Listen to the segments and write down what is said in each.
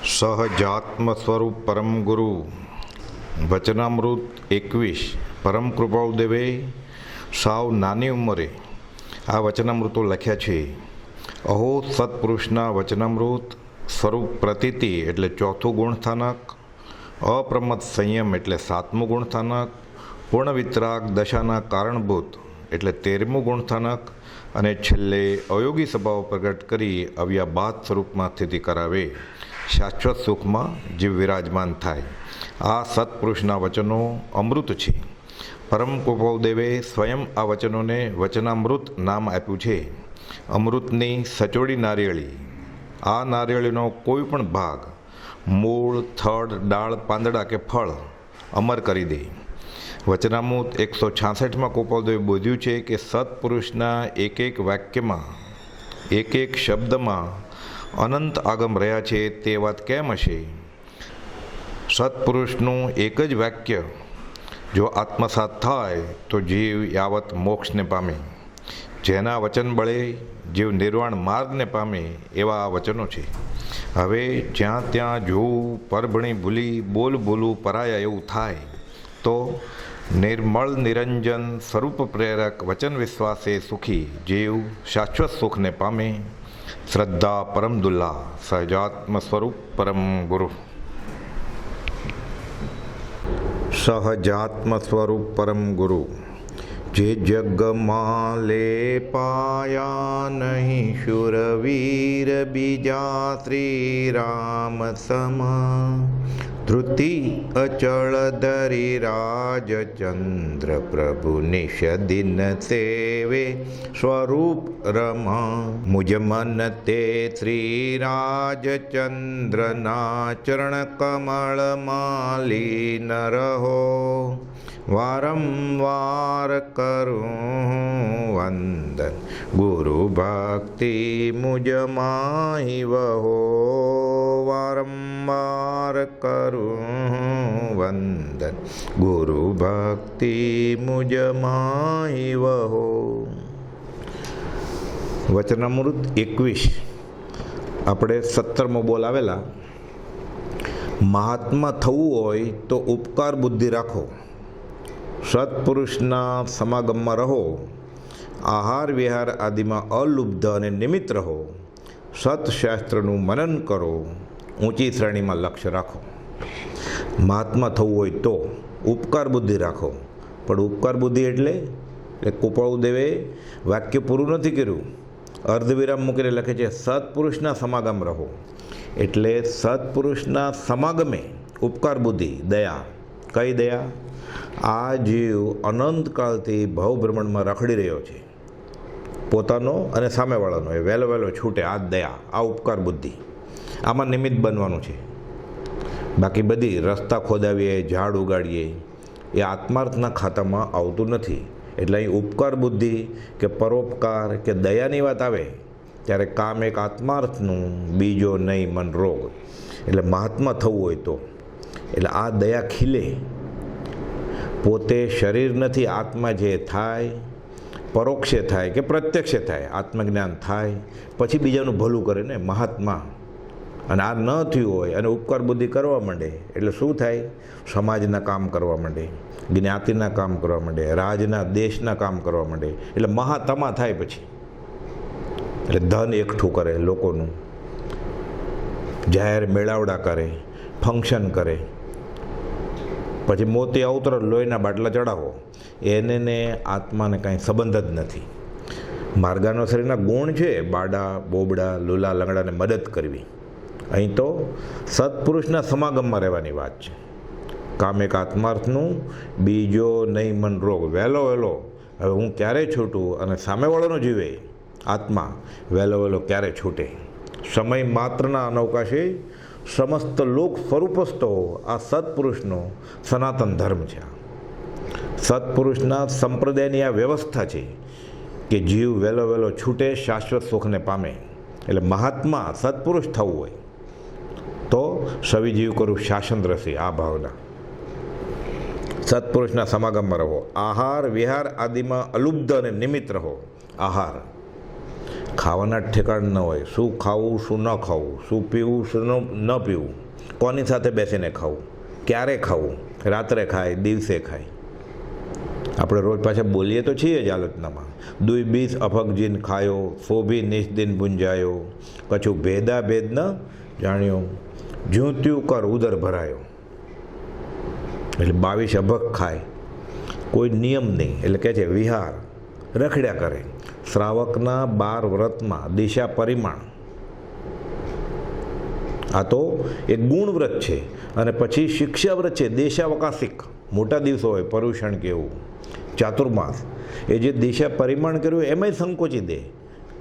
સહજાત્મ સ્વરૂપ પરમ ગુરુ વચનામૃત 21 પરમ કૃપાળુ દેવે સાવ નાની ઉંમરે આ વચનામૃતો લખ્યા છે. અહો સત્પુરુષના વચનામૃત સ્વરૂપ પ્રતીતિ એટલે ચોથું ગુણસ્થાનક, અપ્રમદ સંયમ એટલે સાતમું ગુણસ્થાનક, પૂર્ણ વિતરાગ દશાના કારણભૂત એટલે 13મું ગુણસ્થાનક અને છેલ્લે અયોગી સ્વભાવ પ્રગટ કરી અવ્યાબાદ સ્વરૂપમાં સ્થિતિ કરાવે શાશ્વત સુખમાં જીવ વિરાજમાન થાય. આ સત્પુરુષના વચનો અમૃત છે. પરમ કૃપાળુ દેવે સ્વયં આ વચનોને વચનામૃત નામ આપ્યું છે. અમૃતની સચોડી નારિયેળી, આ નારિયેળીનો કોઈ પણ ભાગ મૂળ, થડ, ડાળ, પાંદડા કે ફળ અમર કરી દે. વચનામૃત 166માં કૃપાળુદેવે બોધ્યું છે કે સત્પુરુષના એક એક વાક્યમાં, એક એક શબ્દમાં અનંત આગમ રહ્યા છે. તે વાત કેમ હશે? સત્પુરુષનું એક જ વાક્ય જો આત્મસાત થાય તો જીવ યાવત મોક્ષને પામે. જેના વચન બળે જીવ નિર્વાણ માર્ગને પામે એવા આ વચનો છે. હવે જ્યાં ત્યાં જોવું, પરભણી ભૂલી બોલ બોલું પરાયા એવું થાય તો નિર્મળ નિરંજન સ્વરૂપ પ્રેરક વચન વિશ્વાસે સુખી જીવ શાશ્વત સુખને પામે. શ્રદ્ધા પરમ દુલ્લા સહજાત્મ સ્વરૂપ પરમ ગુરુ. સહજાત્મ સ્વરૂપ પરમ ગુરુ જે જગમાં લે પાયા નહીં શુરવીર બીજા શ્રી રામ સમા. ધૃતિ અચળ ધરી રાજચંદ્ર પ્રભુ નિષદિન સેવે સ્વરૂપ રમા. મુજ મન તે શ્રી રાજચંદ્રના ચરણ કમળમાં લીન રહો. વારંવાર કરું વંદન ગુરુ ભક્તિ મુજ માહી વહો. વારંવાર કરું વંદન ગુરુ ભક્તિ મુજ માહી વહો. વચનામૃત 21 આપણે 17મો બોલ આવેલા. મહાત્મા થવું હોય તો ઉપકાર બુદ્ધિ રાખો, સત્પુરુષના સમાગમમાં રહો, આહાર વિહાર આદિમાં અલુબ્ધ અને નિમિત્ત રહો, સત્શાસ્ત્રનું મનન કરો, ઊંચી શ્રેણીમાં લક્ષ્ય રાખો. મહાત્મા થવું હોય તો ઉપકાર બુદ્ધિ રાખો. પણ ઉપકાર બુદ્ધિ એટલે કૃપાળુ દેવે વાક્ય પૂરું નથી કર્યું, અર્ધવિરામ મૂકીને લખે છે સત્પુરુષના સમાગમ રહો. એટલે સત્પુરુષના સમાગમે ઉપકાર બુદ્ધિ, દયા. કઈ દયા? આ જીવ અનંતકાળથી ભવભ્રમણમાં રખડી રહ્યો છે, પોતાનો અને સામેવાળાનો એ વહેલો વહેલો છૂટે. આ દયા, આ ઉપકાર બુદ્ધિ, આમાં નિમિત્ત બનવાનું છે. બાકી બધી રસ્તા ખોદાવીએ, ઝાડ ઉગાડીએ એ આત્માર્થના ખાતામાં આવતું નથી. એટલે અહીં ઉપકાર બુદ્ધિ કે પરોપકાર કે દયાની વાત આવે ત્યારે કામ એક આત્માર્થનું, બીજો નહીં મન રોગ. એટલે મહાત્મા થવું હોય તો એટલે આ દયા ખીલે. પોતે શરીર નથી, આત્મા જે થાય, પરોક્ષે થાય કે પ્રત્યક્ષે થાય, આત્મજ્ઞાન થાય પછી બીજાનું ભલું કરે ને મહાત્મા. અને આ ન થયું હોય અને ઉપકાર બુદ્ધિ કરવા માંડે એટલે શું થાય? સમાજના કામ કરવા માંડે, જ્ઞાતિના કામ કરવા માંડે, રાજના દેશના કામ કરવા માંડે. એટલે મહાત્મા થાય પછી એટલે ધન એકઠું કરે લોકોનું, જાહેર મેળાવડા કરે, ફંક્શન કરે, પછી મોતી અવતર લોહીના બાટલા ચડાવો. એને ને આત્માને કાંઈ સંબંધ જ નથી. માર્ગાનો શરીરના ગુણ છે બાડા, બોબડા, લુલા, લંગડાને મદદ કરવી. અહીં તો સત્પુરુષના સમાગમમાં રહેવાની વાત છે. કામ એક આત્માર્થનું, બીજો નહીં મન રોગ. વહેલો વહેલો હવે હું ક્યારે છૂટું અને સામેવાળાનો જીવે આત્મા વહેલો વહેલો ક્યારે છૂટે. સમય માત્રના અનવકાશે સમસ્ત લોક સ્વરૂપસ્તો આ સત્પુરુષનો સનાતન ધર્મ છે. સત્પુરુષના સંપ્રદાયની આ વ્યવસ્થા છે કે જીવ વહેલો વહેલો છૂટે, શાશ્વત સુખને પામે. એટલે મહાત્મા સત્પુરુષ થવું હોય તો સવી જીવ કરું શાસન રસી. આ ભાવના. સત્પુરુષના સમાગમમાં રહો, આહાર વિહાર આદિમાં અલુબ્ધ અને નિમિત્ત રહો. આહાર ખાવાના જ ઠેકાણ ન હોય, શું ખાવું શું ન ખાવું, શું પીવું શું ન પીવું, કોની સાથે બેસીને ખાવું, ક્યારે ખાવું, રાત્રે ખાય દિવસે ખાય. આપણે રોજ પાછા બોલીએ તો છીએ જ આલોચનામાં, દુઈ બીસ અફગજીન ખાયો, ફોભી નિષ્દિન ભૂંજાયો, કછું ભેદા ભેદ ન જાણ્યો, જ્યુત્યું કર ઉદર ભરાયો. એટલે 22 અભગ ખાય, કોઈ નિયમ નહીં. એટલે કહે છે વિહાર, રખડ્યા કરે. શ્રાવકના 12 વ્રતમાં દિશા પરિમાણ, આ તો એક ગુણ વ્રત છે. અને પછી શિક્ષા વ્રત છે દેશાવકાશિક, મોટા દિવસો હોય પર્યુષણ કેવું, ચાતુર્માસ, એ જે દિશા પરિમાણ કર્યું એમાંય સંકોચી દે,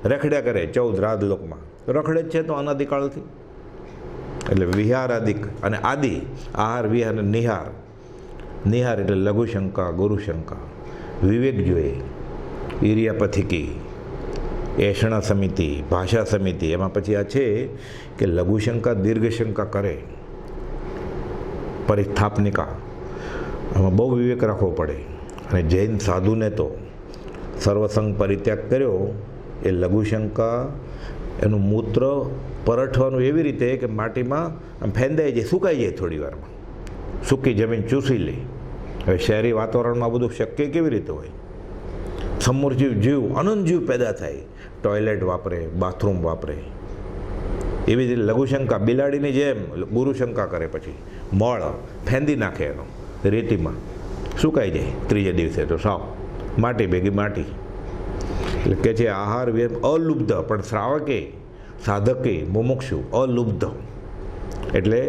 રખડ્યા કરે 14 રાજલોકમાં. રખડે જ છે તો અનાદિકાળથી. એટલે વિહારાદિક અને આદિ, આહાર વિહાર અને નિહાર. નિહાર એટલે લઘુશંકા ગુરુશંકા, વિવેક જોઈએ, ઈર્યાપથિકી, એષણા સમિતિ, ભાષા સમિતિ. એમાં પછી આ છે કે લઘુશંકા દીર્ઘશંકા કરે, પરિસ્થાપનિકા, આમાં બહુ વિવેક રાખવો પડે. અને જૈન સાધુને તો સર્વસંગ પરિત્યાગ કર્યો, એ લઘુશંકા, એનું મૂત્ર પરઠવાનું એવી રીતે કે માટીમાં આમ ફેંદાઈ જાય, સુકાઈ જાય થોડી વારમાં, સૂકી જમીન ચૂસી લે. હવે શહેરી વાતાવરણમાં બધું શક્ય કેવી રીતે હોય? સમૂર્જીવ જીવ, અનંત જીવ પેદા થાય, ટોયલેટ વાપરે, બાથરૂમ વાપરે. એવી રીતે લઘુશંકા બિલાડીની જેમ ગુરુશંકા કરે, પછી મળ ફેંદી નાખે એનો રેતીમાં, સુકાઈ જાય ત્રીજે દિવસે તો સાવ માટી ભેગી માટી. એટલે કે છે આહાર અલુબ્ધ, પણ શ્રાવકે સાધકે મુમુક્ષુ અલુબ્ધ, એટલે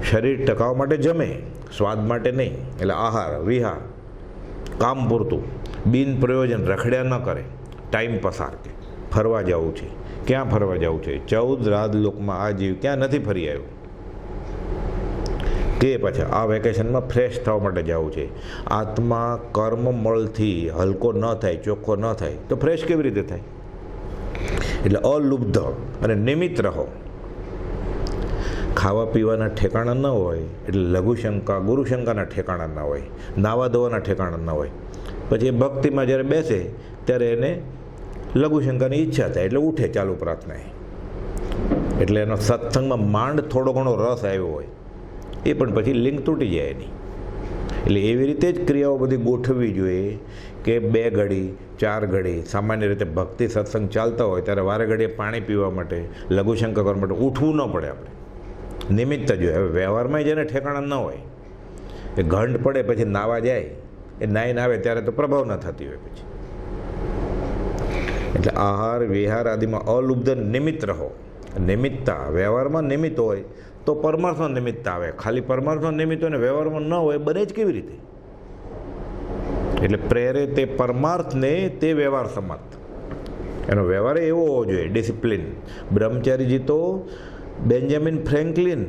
શરીર ટકાવવા માટે જમે, સ્વાદ માટે નહીં. એટલે આહાર વિહાર, કામ પૂરતું, બિન પ્રયોજન, રખડ્યા ન કરે, ટાઈમ પસાર, કે ફરવા જવું છે. ક્યાં ફરવા જવું છે? 14 રાજલોકમાં આ જીવ ક્યાં નથી ફરી આવ્યો, કે પાછા આ વેકેશનમાં ફ્રેશ થવા માટે જવું છે. આત્મા કર્મ મળથી હલકો ન થાય, ચોખ્ખો ન થાય તો ફ્રેશ કેવી રીતે થાય? એટલે અલુબ્ધ અને નિમિત્ત રહો. ખાવા પીવાના ઠેકાણા ન હોય એટલે લઘુશંકા ગુરુશંકાના ઠેકાણા ન હોય, નાવા ધોવાના ઠેકાણા ન હોય. પછી એ ભક્તિમાં જ્યારે બેસે ત્યારે એને લઘુશંકાની ઈચ્છા થાય, એટલે ઉઠે ચાલુ પ્રાર્થનાએ. એટલે એનો સત્સંગમાં માંડ થોડો ઘણો રસ આવ્યો હોય, એ પણ પછી લિંક તૂટી જાય એની. એટલે એવી રીતે જ ક્રિયાઓ બધી ગોઠવવી જોઈએ કે 2 ઘડી 4 ઘડી, સામાન્ય રીતે ભક્તિ સત્સંગ ચાલતા હોય ત્યારે વારે ઘડીએ પાણી પીવા માટે, લઘુશંકા કરવા માટે ઉઠવું ન પડે. આપણે નિમિત્ત જોઈએ. હવે વ્યવહારમાં જેને ઠેકાણા ન હોય, એ ઘંટ પડે પછી નાવા જાય, એ નાઈને આવે ત્યારે તો પ્રભાવ ન થતી હોય પછી. એટલે આહાર વિહાર આદિમાં અલુબ્ધ નિમિત્ત રહો. નિમિત્તા વ્યવહારમાં નિમિત્ત હોય તો પરમાર્થનો નિમિત્ત આવે, ખાલી પરમાર્થનો નિમિત્ત હોય ને વ્યવહારમાં ન હોય, બને જ કેવી રીતે? એટલે પ્રેરે તે પરમાર્થને તે વ્યવહાર સમર્થ. એનો વ્યવહાર એવો હોવો જોઈએ, ડિસિપ્લિન. બ્રહ્મચારીજી તો બેન્જામિન ફ્રેન્કલિન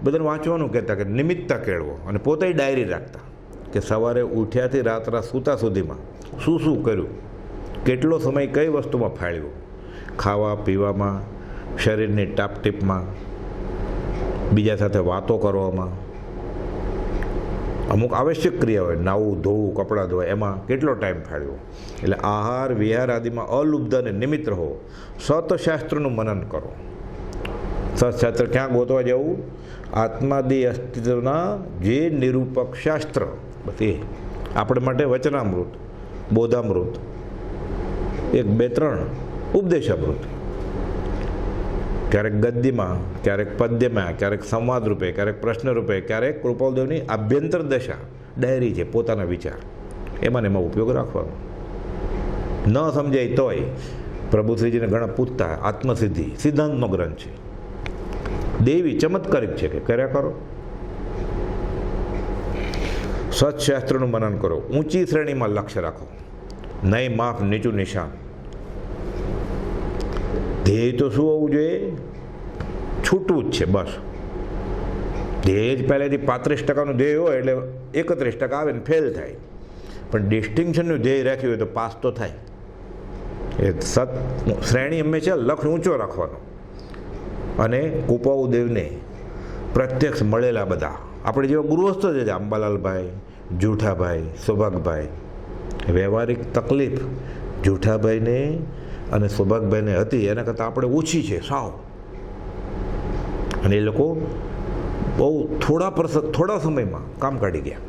બધાને વાંચવાનું કહેતા કે નિમિત્તા કેળવો, અને પોતે ડાયરી રાખતા કે સવારે ઉઠ્યાથી રાત્રા સૂતા સુધીમાં શું શું કર્યું, કેટલો સમય કઈ વસ્તુમાં ફાળ્યો, ખાવા પીવામાં, શરીરની ટાપટીપમાં, બીજા સાથે વાતો કરવામાં. અમુક આવશ્યક ક્રિયા હોય, નાવું ધોવું, કપડાં ધોવા, એમાં કેટલો ટાઈમ ફાળ્યો. એટલે આહાર વિહાર આદિમાં અલુબ્ધ અને નિમિત્ત રહો. સતશાસ્ત્રનું મનન કરો. સત્શાસ્ત્ર ક્યાં ગોતવા જવું? આત્માદિ અસ્તિત્વના જે નિરૂપક શાસ્ત્ર, બસ એ આપણે માટે વચનામૃત, બોધામૃત, 1 2 3 ઉપદેશામૃત. ક્યારેક ગદ્યમાં, ક્યારેક પદ્યમાં, ક્યારેક સંવાદ રૂપે, ક્યારેક પ્રશ્ન રૂપે, ક્યારેક કૃપાલદેવની આભ્યંતર દશા ડાયરી છે, પોતાના વિચાર, એમાં ઉપયોગ રાખવાનો. ન સમજાય તોય પ્રભુશ્રીજીને ઘણા પૂછતા, આત્મસિદ્ધિ સિદ્ધાંતનો ગ્રંથ છે, દેવી ચમત્કારિક છે, કે કર્યા કરો. સત્શાસ્ત્રનું મનન કરો. ઊંચી શ્રેણીમાં લક્ષ્ય રાખો, નહીં માફ નીચું નિશાન. ધ્યેય તો શું હોવું જોઈએ? છૂટવું જ છે બસ. ધ્યેય જ પહેલેથી 35% ધ્યેય હોય એટલે 31% આવે ને ફેલ થાય, પણ ડિસ્ટિંક્શનનું ધ્યેય રાખ્યું હોય તો પાસ તો થાય. એ શ્રેણી હંમેશા લક્ષ્ય ઊંચો રાખવાનો. અને કુપાઉદેવને પ્રત્યક્ષ મળેલા બધા આપણે જેવા ગૃહસ્થ છે, અંબાલાલભાઈ, જૂઠાભાઈ, સૌભાગભાઈ, વ્યવહારિક તકલીફ જૂઠાભાઈને અને સૌભાગભાઈને હતી એના કરતાં આપણે ઓછી છે સાવ. અને એ લોકો બહુ થોડા સમયમાં કામ કાઢી ગયા.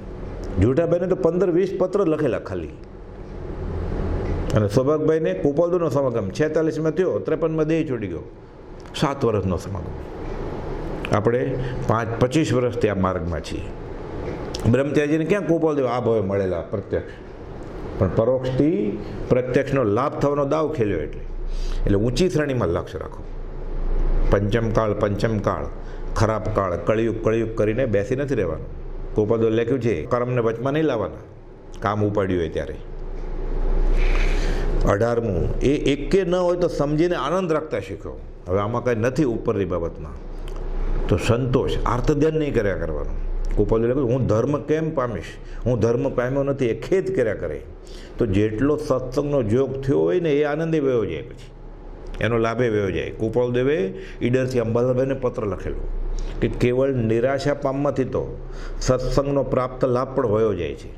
જુઠાભાઈને તો 15-20 પત્ર લખેલા ખાલી. અને સૌભાગભાઈને ગોપાલદેવનો સમાગમ 46માં થયો, 53માં દેહ છોડી ગયો. 7 વર્ષનો સમાગમ. આપણે 25 વર્ષથી આ માર્ગમાં છીએ. બ્રહ્મત્યાજીને ક્યાં ગોપાલદેવ આ ભાવે મળેલા પ્રત્યક્ષ, પણ પરોક્ષથી પ્રત્યક્ષનો લાભ થવાનો દાવ ખેલ્યો. એટલે ઊંચી શ્રેણીમાં લક્ષ્ય રાખો. પંચમકાળ ખરાબ કાળ, કળિયુગ કરીને બેસી નથી રહેવાનું. ગોપાલદેવ લખ્યું છે કર્મને વચમાં નહીં લાવવાના, કામ ઉપાડ્યું હોય ત્યારે. 18મું એ એકે ન હોય તો સમજીને આનંદ રાખતા શીખો. હવે આમાં કંઈ નથી ઉપરની બાબતમાં તો સંતોષ, આર્ત ધ્યાન નહીં કર્યા કરવાનું. ગોપાલદેવ લખ્યું હું ધર્મ કેમ પામીશ, હું ધર્મ પામ્યો નથી એ ખેદ કર્યા કરે. તો જેટલો સત્સંગનો જોગ થયો હોય ને એ આનંદે વયો જાય, પછી એનો લાભે વયો જાય. ગોપાલદેવે ઈડરથી અંબાલાભાઈને પત્ર લખેલો કે કેવળ નિરાશા પામવાથી તો સત્સંગનો પ્રાપ્ત લાભ પણ વયો જાય છે.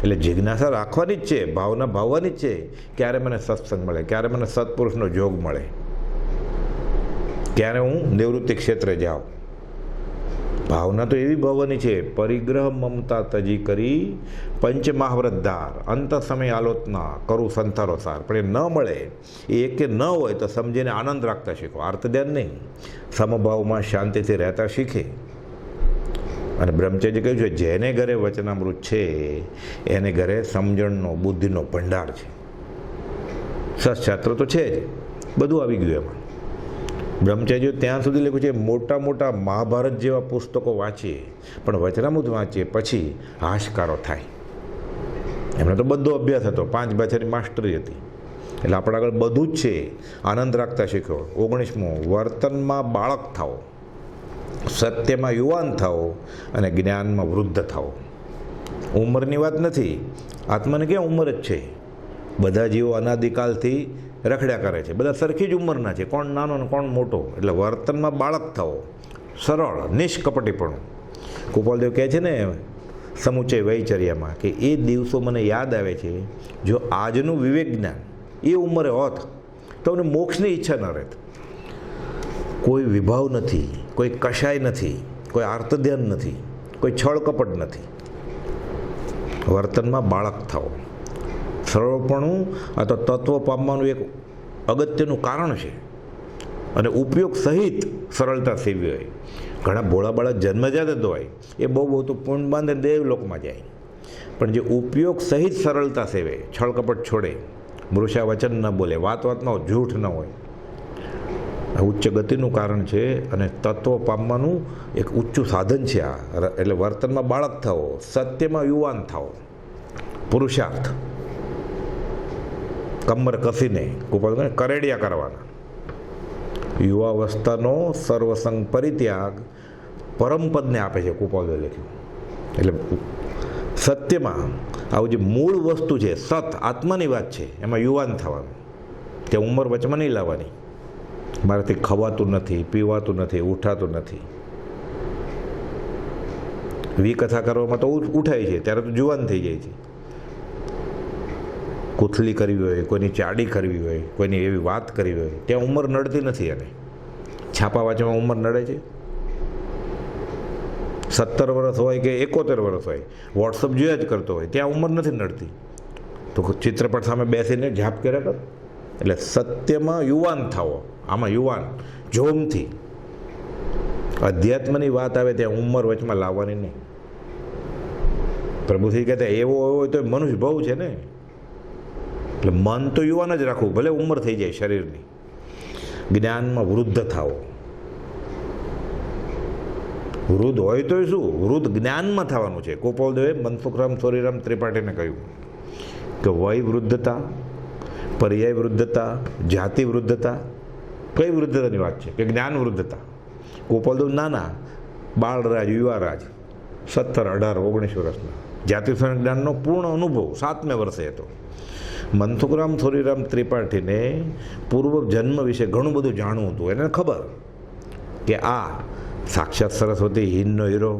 એટલે જિજ્ઞાસા રાખવાની જ છે, ભાવના ભાવવાની જ છે, ક્યારે મને સત્સંગ મળે, ક્યારે મને સત્પુરુષનો જોગ મળે, ક્યારે હું નિવૃત્તિ ક્ષેત્રે જાઉં. ભાવના તો એવી ભાવવાની છે, પરિગ્રહ મમતા તજી કરી પંચમહાવ્રતધાર અંત સમય આલોચના કરું સંથારો સાર. પણ એ ન મળે, એ એકે ન હોય તો સમજીને આનંદ રાખતા શીખો, આર્ત ધ્યાન નહીં. સમભાવમાં શાંતિથી રહેતા શીખે. અને બ્રહ્મચર્ય કહ્યું છે જેને ઘરે વચનામૃત છે એને ઘરે સમજણનો બુદ્ધિનો ભંડાર છે. સત્શાસ્ત્ર તો છે જ, બધું આવી ગયું એમાં. બ્રહ્મચર્ય ત્યાં સુધી લખ્યું છે મોટા મહાભારત જેવા પુસ્તકો વાંચીએ, પણ વચનામૃત વાંચીએ પછી હાશકારો થાય. એમણે તો બધો અભ્યાસ હતો, 5 ભાષાની માસ્ટરી હતી. એટલે આપણા આગળ બધું જ છે, આનંદ રાખતા શીખો. 19મું વર્તનમાં બાળક થાઓ, સત્યમાં યુવાન થાઓ અને જ્ઞાનમાં વૃદ્ધ થાઓ. ઉંમરની વાત નથી, આત્માને ક્યાં ઉંમર જ છે. બધા જીવો અનાદિકાલથી રખડ્યા કરે છે, બધા સરખી જ ઉંમરના છે, કોણ નાનો ને કોણ મોટો. એટલે વર્તનમાં બાળક થાઓ, સરળ નિષ્કપટીપણું. ગોપાલદેવ કહે છે ને સમુચય વૈચર્યામાં કે એ દિવસો મને યાદ આવે છે, જો આજનું વિવેક જ્ઞાન એ ઉંમરે હોત તો મને મોક્ષની ઈચ્છા ન રહેત. કોઈ વિભાવ નથી, કોઈ કશાય નથી, કોઈ આર્તધ્યાન નથી, કોઈ છળ કપટ નથી. વર્તનમાં બાળક થાઓ. સરળપણું આ તો તત્વ પામવાનું એક અગત્યનું કારણ છે. અને ઉપયોગ સહિત સરળતા સેવી હોય. ઘણા ભોળા બાળક જન્મજાત જ હોય, એ બહુ તો પૂર્ણ બાંધે દેવલોકમાં જાય. પણ જે ઉપયોગ સહિત સરળતા સેવે, છળ કપટ છોડે, મૃષા વચન ન બોલે, વાતમાં જૂઠ ન હોય, ઉચ્ચ ગતિનું કારણ છે. અને તત્વ પામવાનું એક ઊંચું સાધન છે આ. એટલે વર્તનમાં બાળક થાઓ, સત્યમાં યુવાન થાઓ. પુરુષાર્થ કમર કસીને ગોપાલ કરેડિયા કરવાના. યુવાવસ્થાનો સર્વસંગ પરિત્યાગ પરમપદને આપે છે, ગોપાલદેવે લખ્યું. એટલે સત્યમાં આવું જે મૂળ વસ્તુ છે, સત આત્માની વાત છે, એમાં યુવાન થવાનું. ત્યાં ઉંમર વચમાં નહીં લાવવાની. મારાથી ખવાતું નથી, પીવાતું નથી, ઉઠાતું નથી. વિકથા કરવામાં તો ઉઠાય છે, ત્યારે તો જુવાન થઈ જાય છે. કૂથલી કરવી હોય, કોઈની ચાડી કરવી હોય, કોઈની એવી વાત કરવી હોય, ત્યાં ઉંમર નડતી નથી. અને છાપા વાંચવામાં ઉંમર નડે છે. 70 વર્ષ હોય કે 71 વર્ષ હોય, વોટ્સઅપ જોયા જ કરતો હોય, ત્યાં ઉંમર નથી નડતી. તો ચિત્રપટ સામે બેસીને ઝાપ કર્યા કર. એટલે સત્યમાં યુવાન થાવો. આમાં યુવાન જોમથી. અધ્યાત્મની વાત આવે ત્યાં ઉંમર વચમાં લાવવાની નહીં. પ્રભુશ્રી કહેતા એવો હોય તો મનુષ્ય ભાવ છે ને. એટલે મન તો યુવાન જ રાખવું, ભલે ઉંમર થઈ જાય શરીરની. જ્ઞાનમાં વૃદ્ધ થાઓ. વૃદ્ધ હોય તો શું, વૃદ્ધ જ્ઞાનમાં થવાનું છે. ગોપાલદેવે મનસુખરામ સોરીરામ ત્રિપાઠીને કહ્યું કે વય વૃદ્ધતા, પર્યાય વૃદ્ધતા, જાતિ વૃદ્ધતા. કઈ વૃદ્ધતાની વાત છે? કે જ્ઞાન વૃદ્ધતા. ગોપાલદેવ નાના બાળરાજ, યુવારાજ, 17, 18, 19 વર્ષના. જાતિ જ્ઞાનનો પૂર્ણ અનુભવ 7મે વર્ષે હતો. મનસુખરામ સોરીરામ ત્રિપાઠીને પૂર્વ જન્મ વિશે ઘણું બધું જાણવું હતું. એને ખબર કે આ સાક્ષાત સરસ્વતી હિંદનો હીરો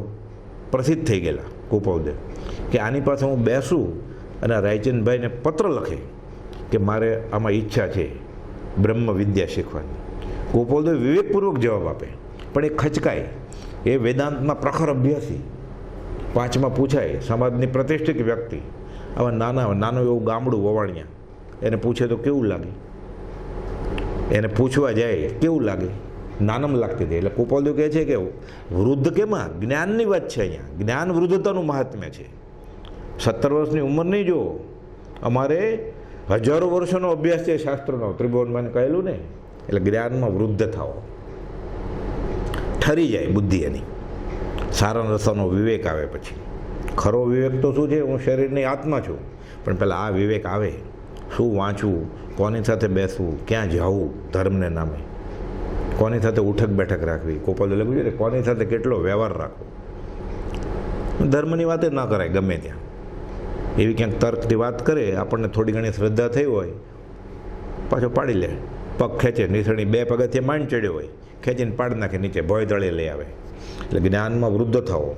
પ્રસિદ્ધ થઈ ગયેલા ગોપાલદેવ, કે આની પાસે હું બેસું અને રાયચંદભાઈને પત્ર લખે કે મારે આમાં ઈચ્છા છે બ્રહ્મ વિદ્યા શીખવાની. ગોપાલદેવ વિવેકપૂર્વક જવાબ આપે, પણ એ ખચકાય. એ વેદાંતમાં પ્રખર અભ્યાસી, 5માં પૂછાય સમાજની પ્રતિષ્ઠિત વ્યક્તિ, આવા નાનું એવું ગામડું વવાણિયા, એને પૂછે તો કેવું લાગે? એને પૂછવા જાય કેવું લાગે? નાનમ લાગતી હતી. એટલે ગોપાલદેવ કહે છે કે વૃદ્ધ કેમાં? જ્ઞાનની વાત છે. અહીંયા જ્ઞાન વૃદ્ધતાનું મહાત્મ્ય છે. 17 વર્ષની ઉંમર નહીં જો, અમારે હજારો વર્ષોનો અભ્યાસ છે શાસ્ત્રનો, ત્રિભુવનમાં કહેલું ને. એટલે જ્ઞાનમાં વૃદ્ધ થાઓ, ઠરી જાય બુદ્ધિ એની, સારા રસાનો વિવેક આવે. પછી ખરો વિવેક તો શું છે? હું શરીરની આત્મા છું, પણ પહેલાં આ વિવેક આવે. શું વાંચવું, કોની સાથે બેસવું, ક્યાં જવું ધર્મને નામે, કોની સાથે ઉઠક બેઠક રાખવી. ગોપાલદેવ લખ્યું છે ને, કોની સાથે કેટલો વ્યવહાર રાખવો. ધર્મની વાત જ ના કરાય ગમે ત્યાં. એવી ક્યાંક તર્કથી વાત કરે, આપણને થોડી ઘણી શ્રદ્ધા થઈ હોય, પાછો પાડી લે. પગ ખેંચે, નીસણી 2 પગથિયે માંડ ચડ્યો હોય, ખેંચીને પાડી નાખે નીચે, ભોય તળે લઈ આવે. એટલે જ્ઞાનમાં વૃદ્ધ થવો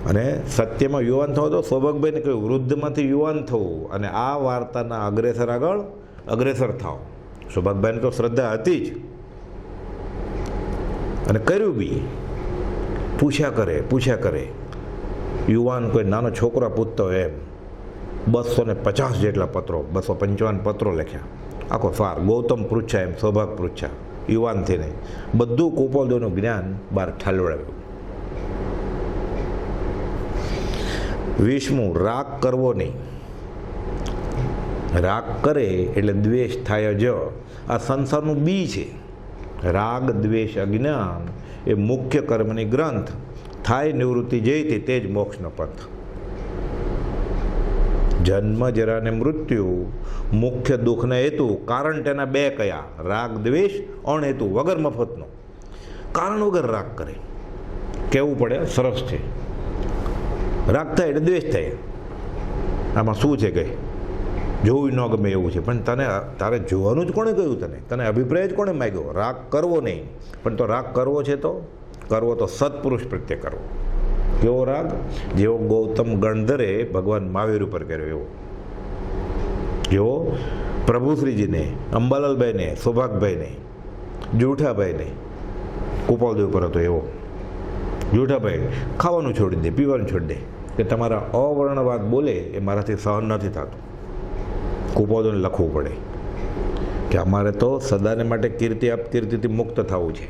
અને સત્યમાં યુવાન થવો. તો સૌભાગભાઈને કહ્યું વૃદ્ધમાંથી યુવાન થવું અને આ વાર્તાના આગળ અગ્રેસર થાવ. સૌભાગભાઈને તો શ્રદ્ધા હતી જ, અને કર્યું બી. પૂછ્યા કરે. યુવાન કોઈ નાનો છોકરો પૂછતો એમ 250 જેટલા પત્રો, 255 પત્રો લખ્યા. આખો સાર ગૌતમ પૃચ્છા એમ સૌભાગ પૃચ્છા, યુવાન થઈને બધું ગોપાલદેવનું જ્ઞાન બહાર ઠાલવડાવ્યું. 20મું, રાગ કરવો નહીં. રાગ કરે એટલે દ્વેષ થાય જ. આ સંસારનું બી છે. રાગ દ્વેષ અજ્ઞાન એ મુખ્ય કર્મની ગ્રંથ. થાય નિવૃત્તિ જઈતી તે જ મોક્ષનો પંથ. જન્મ જરા ને મૃત્યુ મુખ્ય દુઃખના હેતુ. કારણ તેના 2 કયા? રાગ દ્વેષ, અણહેતુ વગર મફતનો. કારણ વગર રાગ કરે, કહેવું પડે, સરસ છે. રાગ થાય એટલે દ્વેષ થાય. આમાં શું છે કે જોવું ન ગમે એવું છે, પણ તારે જોવાનું જ કોણે કહ્યું? તને અભિપ્રાય જ કોણે માગ્યો? રાગ કરવો નહીં. પણ તો રાગ કરવો છે તો કરવો તો સત્પુરુષ પ્રત્યે કરવો. કેવો રાગ? જેવો ગૌતમ ગણધરે ભગવાન મહાવીર ઉપર કર્યો એવો. જેવો પ્રભુશ્રીજીને, અંબાલાલભાઈને, સૌભાગભાઈને, જૂઠાભાઈને ગોપાલદેવ પર હતો એવો. જૂઠાભાઈ ખાવાનું છોડી દે, પીવાનું છોડી દે, કે તમારા અવર્ણવાદ બોલે એ મારાથી સહન નથી થતું. ગોપાલદેવને લખવું પડે કે અમારે તો સદાને માટે કીર્તિ અપકીર્તિથી મુક્ત થવું છે.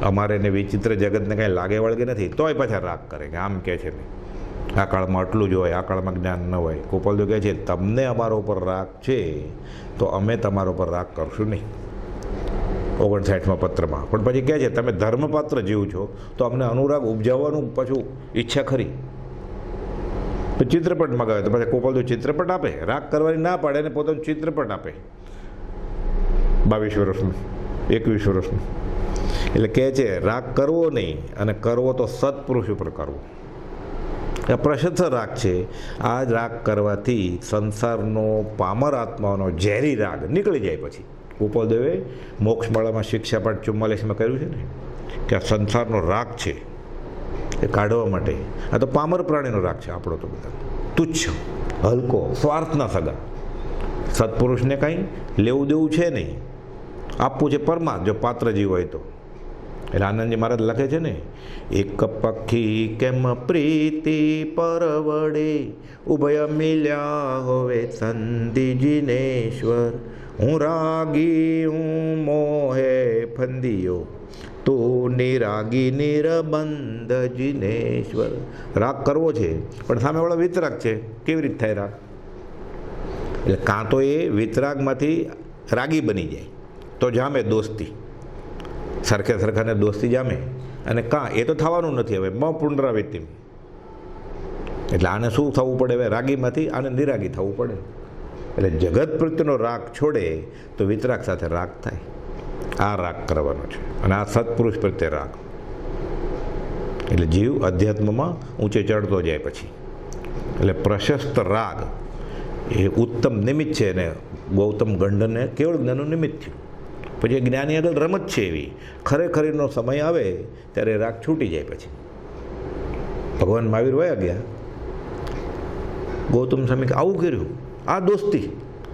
અમારે એને વિચિત્ર જગતને કાંઈ લાગે વળગે નથી, તોય પાછા રાગ કરે કે આમ કહે છે ને, આ કાળમાં આટલું જ હોય, આ કાળમાં જ્ઞાન ન હોય. ગોપાલદેવ કહે છે તમને અમારા ઉપર રાગ છે તો અમે તમારા ઉપર રાગ કરશું નહીં. 59મા પત્રમાં. પણ પછી કહે છે તમે ધર્મપાત્ર જીવ છો તો અમને અનુરાગ ઉપજાવવાનું પાછું ઈચ્છા ખરી. તો ચિત્રપટ મગાવે તો પછી ગોપાલદેવ ચિત્રપટ આપે. રાગ કરવાની ના પાડે અને પોતાનું ચિત્રપટ આપે. 22 વર્ષનું, 21 વર્ષનું. એટલે કહે છે રાગ કરવો નહીં, અને કરવો તો સત્પુરુષ ઉપર કરવો. આ પ્રશસ્ત રાગ છે. આ રાગ કરવાથી સંસારનો પામર આત્માનો ઝેરી રાગ નીકળી જાય. પછી ગોપાલદેવે મોક્ષમાળામાં શિક્ષાપાઠ 44માં કર્યું છે ને, કે આ સંસારનો રાગ છે એ કાઢવા માટે. આ તો પામર પ્રાણીનો રાગ છે આપણો તો બધા. તુચ્છ, હલકો, સ્વાર્થના સગા. સત્પુરુષને કાંઈ લેવું દેવું છે નહીં, આપવું છે પરમાર્થ જો પાત્ર જીવ હોય તો. એટલે આનંદજી મહારાજ લખે છે ને, એક પક્ષી કેમ પ્રીતિ પરવડે, ઉભય મિલ્યા હોવે સંધિ જીનેશ્વર. હું રાગી હું મોહે ફંદિયો, તો નિરાગી નિરબંધ જીનેશ્વર. રાગ કરવો છે પણ સામેવાળો વિતરાગ છે, કેવી રીતે થાય રાગ? એટલે કાં તો એ વિતરાગમાંથી રાગી બની જાય તો જામે દોસ્તી, સરખાને દોસ્તી જામે, અને કાં એ તો થવાનું નથી. હવે પુનરાવૃત્તિ. એટલે આને શું થવું પડે? હવે રાગીમાંથી આને નિરાગી થવું પડે. એટલે જગત પ્રત્યેનો રાગ છોડે તો વિતરાગ સાથે રાગ થાય. આ રાગ કરવાનો છે, અને આ સત્પુરુષ પ્રત્યે રાગ. એટલે જીવ અધ્યાત્મમાં ઊંચે ચડતો જાય પછી. એટલે પ્રશસ્ત રાગ એ ઉત્તમ નિમિત્ત છે, અને ગૌતમ ગંડને કેવળ જ્ઞાનનું નિમિત્ત થયું. પછી જ્ઞાની આગળ રમત છે એવી, ખરેખરીનો સમય આવે ત્યારે રાગ છૂટી જાય. પછી ભગવાન મહાવીર વયા ગયા, ગૌતમ સ્વામી આવું કર્યું, આ દોસ્તી,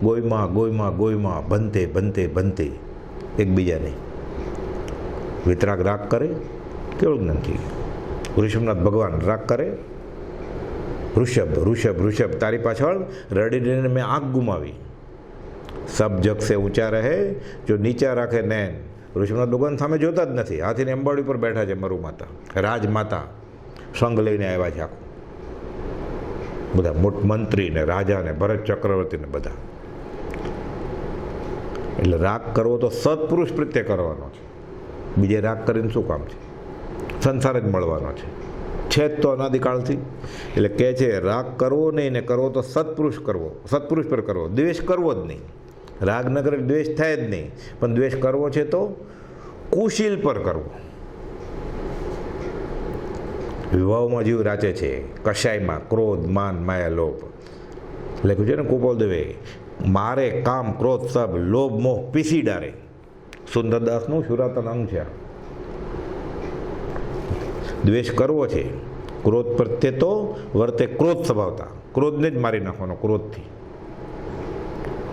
ગોયમાં ગોયમાં ગોયમાં બનતે બનતે બનતે એકબીજાને વિતરાગ રાગ કરે કેવળ જ્ઞાનથી. ઋષભનાથ ભગવાન રાગ કરે, ઋષભ ઋષભ ઋષભ તારી પાછળ રડી રડીને મેં આંખ ગુમાવી. સબ જગ સે ઊંચા રહે જો નીચા રાખે નૈન. ઋષભનાથ ભગવાન સામે જોતા જ નથી, હાથીને અંબાડી પર બેઠા છે મરુ માતા, રાજમાતા સંગ લઈને આવ્યા છે આખું, બધા મોટ મંત્રી ને રાજા ને ભરત ચક્રવર્તી ને બધા. એટલે રાગ કરવો તો સત્પુરુષ પ્રત્યે કરવાનો છે, બીજે રાગ કરીને શું કામ છે? સંસાર જ મળવાનો છે જ તો અનાદિકાળથી. એટલે કહે છે રાગ કરવો નહીં ને કરવો તો સત્પુરુષ કરવો, સત્પુરુષ પર કરવો, દ્વેષ કરવો જ નહીં. રાગ ન કરે દ્વેષ થાય જ નહીં, પણ દ્વેષ કરવો છે તો કુશીલ પર કરવો. વિવાહમાં જીવ રાચે છે, કશાયમાં ક્રોધ માન માયા લોભ લખ્યું છે ને ગોપાલ દેવે, મારે કામ ક્રોધ સબ લોભ મોહ પીસી ડારે. સુંદરદાસનું શુરાતન અંગ છે. દ્વેષ કરવો છે, ક્રોધ પ્રત્યે તો વર્તે ક્રોધ સ્વભાવતા, ક્રોધને જ મારી નાખવાનો ક્રોધથી,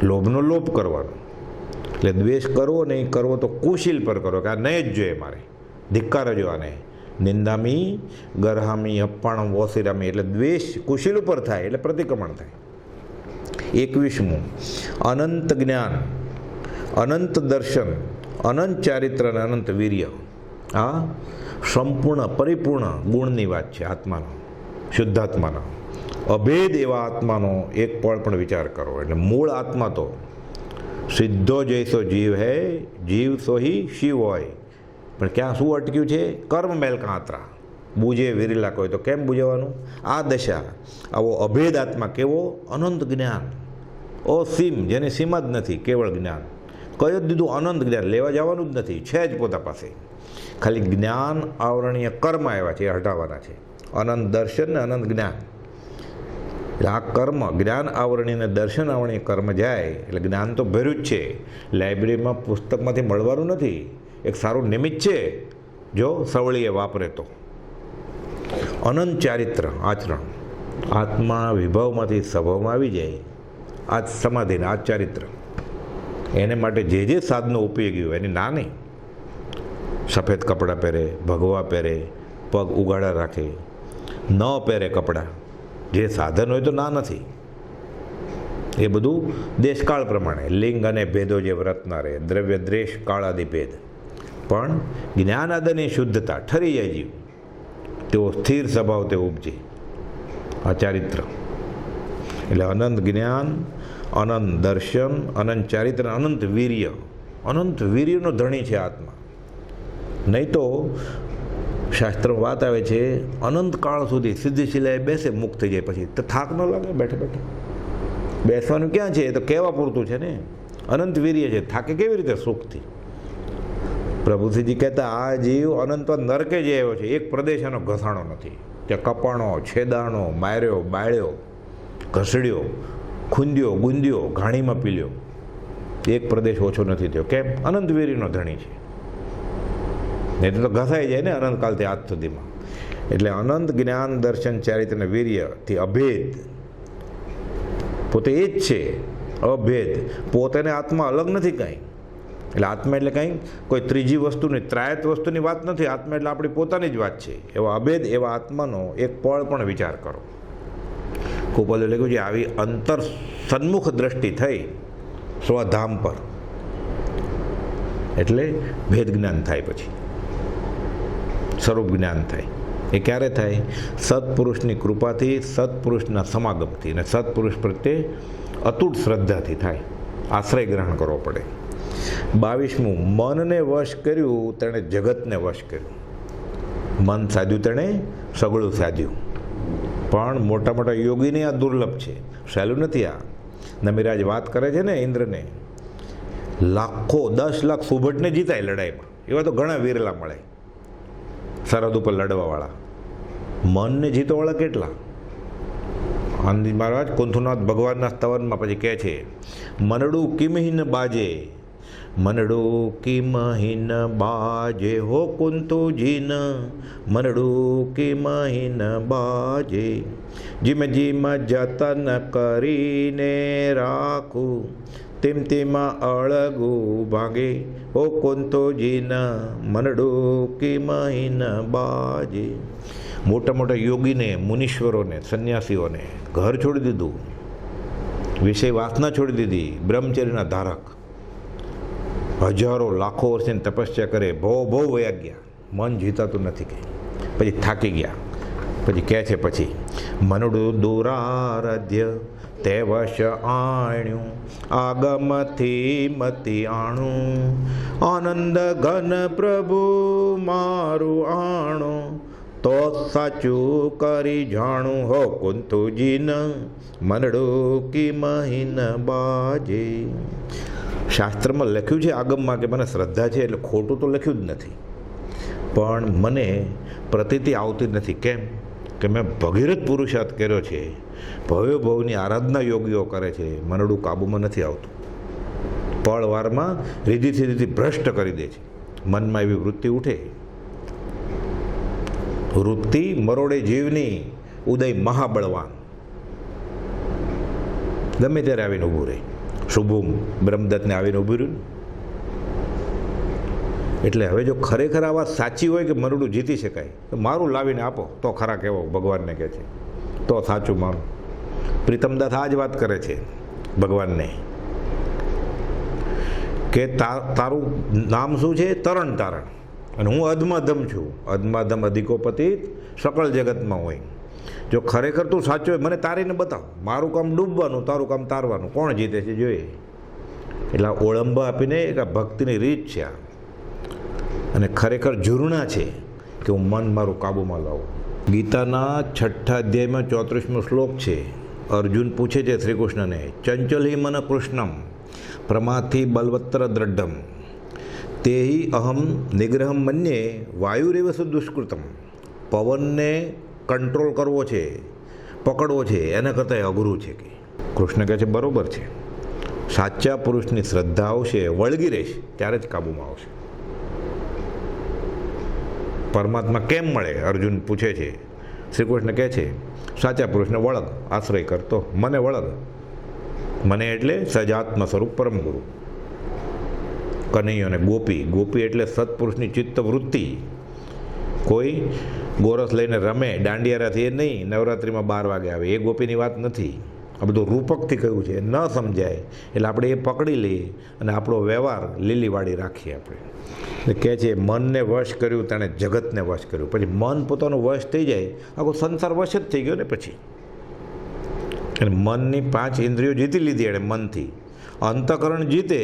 લોભનો લોભ કરવાનો. એટલે દ્વેષ કરવો નહીં, કરવો તો કુશીલ પર કરો કે આ નહીં જ જોઈએ મારે, ધિક્કાર જો આને. નિંદામી ગરહામી અપ્પાણમ વોસિરામી, એટલે દ્વેષ કુશીલ ઉપર થાય એટલે પ્રતિક્રમણ થાય. 21મું અનંત જ્ઞાન, અનંત દર્શન, અનંત ચારિત્ર અને અનંત વીર્ય. આ સંપૂર્ણ પરિપૂર્ણ ગુણની વાત છે આત્માનો, શુદ્ધાત્માનો. અભેદ એવા આત્માનો એક પળ પણ વિચાર કરો. એટલે મૂળ આત્મા તો સિદ્ધો જૈસો જીવ હે, જીવ સોહી શિવ હોય. પણ ક્યાં શું અટક્યું છે? કર્મ મેલ કાંતરા બુજે વિરેલા કોઈ તો કેમ બુજવાનું? આ દશા, આવો અભેદ આત્મા કેવો? અનંત જ્ઞાન, અસીમ, જેની સીમા જ નથી, કેવળ જ્ઞાન. કયો જ દીધું? અનંત જ્ઞાન, લેવા જવાનું જ નથી, છે જ પોતા પાસે. ખાલી જ્ઞાન આવરણીય કર્મ આવ્યા છે, એ હટાવવાના છે. અનંત દર્શન ને અનંત જ્ઞાન. એટલે આ કર્મ, જ્ઞાન આવરણીને દર્શન આવરણીય કર્મ જાય એટલે જ્ઞાન તો ભર્યું જ છે. લાઇબ્રેરીમાં પુસ્તકમાંથી મળવાનું નથી, એક સારું નિમિત્ત છે જો સવળીએ વાપરે તો. અનંત ચારિત્ર આચરણ, આત્મા વિભાવમાંથી સ્વભાવમાં આવી જાય, આ જ સમાધિને આ જ ચારિત્ર. એને માટે જે સાધનો ઉપયોગી હોય એની ના નહીં. સફેદ કપડાં પહેરે, ભગવા પહેરે, પગ ઉગાડા રાખે, ન પહેરે કપડાં, જે સાધન હોય તો ના નથી. એ બધું દેશકાળ પ્રમાણે, લિંગ અને ભેદો જે વ્રતના રહે, દ્રવ્ય દ્રેષ કાળ આદિ ભેદ. પણ જ્ઞાન આદિની શુદ્ધતા ઠરી જાય જીવ, તેઓ સ્થિર સ્વભાવ તે ઉપજે. આ ચારિત્ર એટલે અનંત જ્ઞાન, અનંત દર્શન, અનંત ચારિત્ર, અનંત વીર્ય. અનંત વીર્યનો ધણી છે આત્મા. નહીં તો શાસ્ત્રમાં વાત આવે છે અનંત કાળ સુધી સીધી શિલાએ બેસે, મુક્ત થઈ જાય પછી તો થાક ન લાગે બેઠે બેઠે. બેસવાનું ક્યાં છે? એ તો કહેવા પૂરતું છે ને. અનંત વીર્ય છે, થાકે કેવી રીતે સુખથી? પ્રભુશ્રીજી કહેતા આ જીવ અનંત નરકે જે આવ્યો છે, એક પ્રદેશ એનો ઘસાણો નથી. ત્યાં કપાણો, છેદાણો, માર્યો, બાળ્યો, ઘસડ્યો, ખૂંદ્યો, ગુંદ્યો, ઘાણીમાં પીલ્યો, એક પ્રદેશ ઓછો નથી થયો. કેમ? અનંત વીર્યનો ધણી છે. નહીં તો ઘસાઈ જાય ને અનંતકાલથી આજ સુધીમાં. એટલે અનંત જ્ઞાન, દર્શન, ચારિત્ર અને વીર્યથી અભેદ, પોતે એ જ છે, અભેદ. પોતાને આત્મા અલગ નથી કાંઈ. એટલે આત્મા એટલે કાંઈ કોઈ ત્રીજી વસ્તુની, ત્રાયત વસ્તુની વાત નથી. આત્મા એટલે આપણી પોતાની જ વાત છે. એવા અભેદ એવા આત્માનો એક પળ પણ વિચાર કરો. ગોપાલે લખ્યું છે આવી અંતર સન્મુખ દ્રષ્ટિ થઈ સ્વધામ પર એટલે ભેદ જ્ઞાન થાય, પછી સ્વરૂપ જ્ઞાન થાય. એ ક્યારે થાય? સત્પુરુષની કૃપાથી, સત્પુરુષના સમાગમથી અને સત્પુરુષ પ્રત્યે અતૂટ શ્રદ્ધાથી થાય. આશ્રય ગ્રહણ કરવો પડે. 22મું મનને વશ કર્યું તેણે જગતને વશ કર્યું. મન સાધ્યું તેણે સગળું સાધ્યું. પણ મોટા મોટા યોગીને આ દુર્લભ છે, સહેલું નથી. આ નમિરાજ વાત કરે છે ને ઇન્દ્રને, લાખો 10 લાખ સુભટને જીતાય લડાઈમાં. એવા તો ઘણા વીરલા મળે સરહદ ઉપર લડવાવાળા. મનને જીતવાવાળા કેટલા? આનંદજી મહારાજ કુંથુનાથ ભગવાનના સ્તવનમાં પછી કહે છે મનડું કિમહીન બાજે मनडू की महीन बाजे हो कुंतुजीन मनडू की महीन बाजे जिम जिम जतन करीने राखूं तेम तेमा अळगू भागे हो कुंतुजीन मनडू की महीन बाजे। મોટા મોટા યોગીને, મુનીશ્વરોને, સંન્યાસીઓને ઘર છોડી દીધું, વિષય વાસના છોડી દીધી, બ્રહ્મચર્યના ધારક હજારો લાખો વર્ષની તપસ્યા કરે, ભવ વયા ગયા, મન જીતાતું નથી કે પછી થાકી ગયા, પછી કહે છે પછી મનડું દુરારાધ્ય તે વશ આણ્યું આગમથી મતિ આણું આનંદ ઘન પ્રભુ મારું આણો તો સાચું કરી જાણું હો કુંતુજીન મનડું કી મહીન બાજે। શાસ્ત્રમાં લખ્યું છે આગમમાં કે મને શ્રદ્ધા છે એટલે ખોટું તો લખ્યું જ નથી, પણ મને પ્રતીતિ આવતી નથી. કેમ કે મેં ભગીરથ પુરુષાર્થ કર્યો છે, ભવ્યભવની આરાધના યોગીઓ કરે છે, મનડું કાબૂમાં નથી આવતું. પળવારમાં રીધિથી રીધિ ભ્રષ્ટ કરી દે છે. મનમાં એવી વૃત્તિ ઉઠે, વૃત્તિ મરોડે જીવની ઉદય મહાબળવાન, ગમે ત્યારે આવીને ઊભું રહે. શુભુમ બ્રહ્મદત્તને આવીને ઊભું રહ્યું. એટલે હવે જો ખરેખર આ વાત સાચી હોય કે મરડું જીતી શકાય તો મારું લાવીને આપો તો ખરા કહેવો, ભગવાનને કહે છે, તો સાચું માનું. પ્રીતમદાસ આ જ વાત કરે છે ભગવાનને કે તારું નામ શું છે? તરણ તારણ, અને હું અધમાધમ છું. અધમાધમ અધિકોપતિત સકળ જગતમાં હોય. જો ખરેખર તું સાચો હોય મને તારીને બતાવ, મારું કામ ડૂબવાનું, તારું કામ તારવાનું, કોણ જીતે છે જોઈએ. એટલે ઓળંબા આપીને એક આ ભક્તિની રીત છે આ, અને ખરેખર ઝૂરણા છે કે હું મન મારું કાબૂમાં લાવું. ગીતાના 6ઠા અધ્યાયમાં 34મો શ્લોક છે. અર્જુન પૂછે છે શ્રી કૃષ્ણને, ચંચલ હિ મન કૃષ્ણમ પ્રમાથી બલવત્ર દ્રઢમ તેહિ અહમ નિગ્રહમ મન્યે વાયુરેવ દુષ્કૃતમ. પવનને કંટ્રોલ કરવો છે, પકડવો છે, એના કરતાં અઘરું છે. કે કૃષ્ણ કહે છે બરાબર છે, સાચા પુરુષની શ્રદ્ધા આવશે, વળગી રહેશે ત્યારે જ કાબૂમાં આવશે. પરમાત્મા કેમ મળે? અર્જુન પૂછે છે. શ્રી કૃષ્ણ કહે છે સાચા પુરુષને વળગ, આશ્રય કરતો, મને વળગ. મને એટલે સજાત્મ સ્વરૂપ પરમ ગુરુ. કનૈયો અને ગોપી, ગોપી એટલે સત્પુરુષની ચિત્ત વૃત્તિ. કોઈ ગોરસ લઈને રમે દાંડિયારાથી એ નહીં, નવરાત્રિમાં 12 વાગે આવે, એ ગોપીની વાત નથી. આ બધું રૂપકથી કહ્યું છે, ન સમજાય એટલે આપણે એ પકડી લઈએ અને આપણો વ્યવહાર લીલીવાળી રાખીએ. આપણે કહે છે મનને વશ કર્યું તેણે જગતને વશ કર્યું. પછી મન પોતાનું વશ થઈ જાય, આખો સંસાર વશ જ થઈ ગયો ને પછી. અને મનની 5 ઇન્દ્રિયો જીતી લીધી એણે મનથી. અંતઃકરણ જીતે,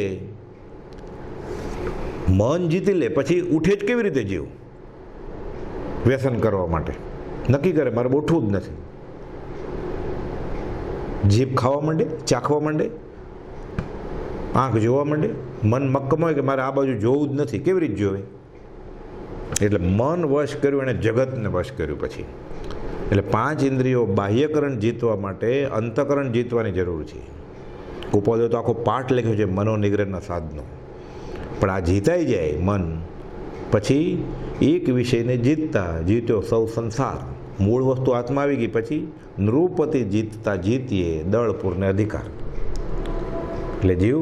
મન જીતી લે પછી ઉઠે જ કેવી રીતે જીવ? વ્યસન કરવા માટે નક્કી કરે મારે ઉઠવું જ નથી. જીભ ખાવા માંડે, ચાખવા માંડે, આંખ જોવા માંડે, મન મક્કમ હોય કે મારે આ બાજુ જોવું જ નથી, કેવી રીતે જોવે? એટલે મન વશ કર્યું, એણે જગતને વશ કર્યું પછી. એટલે 5 ઇન્દ્રિયો બાહ્યકરણ જીતવા માટે અંતઃકરણ જીતવાની જરૂર છે. ગોપાલે તો આખો પાઠ લખ્યો છે મનોનિગ્રહના સાધનો. પણ આ જીતાઈ જાય મન, પછી એક વિષયને જીત્યો સૌ સંસાર. મૂળ વસ્તુ હાથમાં આવી ગઈ પછી નૃપતિ જીતતા જીતીએ દળપૂરને અધિકાર. એટલે જીવ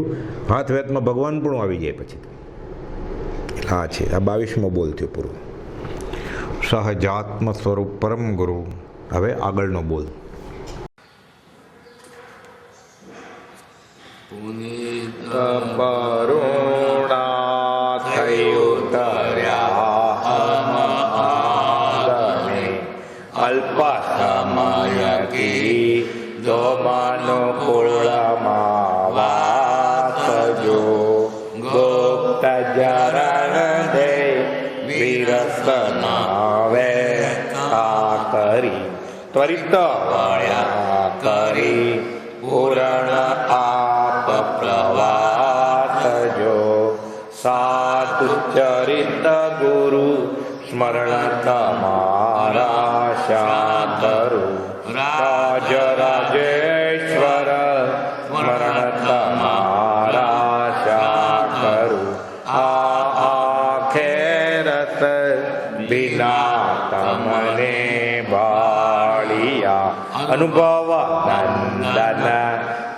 હાથ વેતમાં ભગવાન પણ આવી જાય પછી. આ છે આ 22મો બોલ થયો પૂરું. સહજાત્મ સ્વરૂપ પરમ ગુરુ. હવે આગળનો બોલ. ત્વરિત વળ્યા કરી પૂરણ આપ પ્રવાસ જો સાધુ ચરિત ગુરુ સ્મરણ તમારા શાકરુ રાજ રાજેશ્વર સ્મરણ તમારા શાકરુ વાળિયા અનુભવ નંદન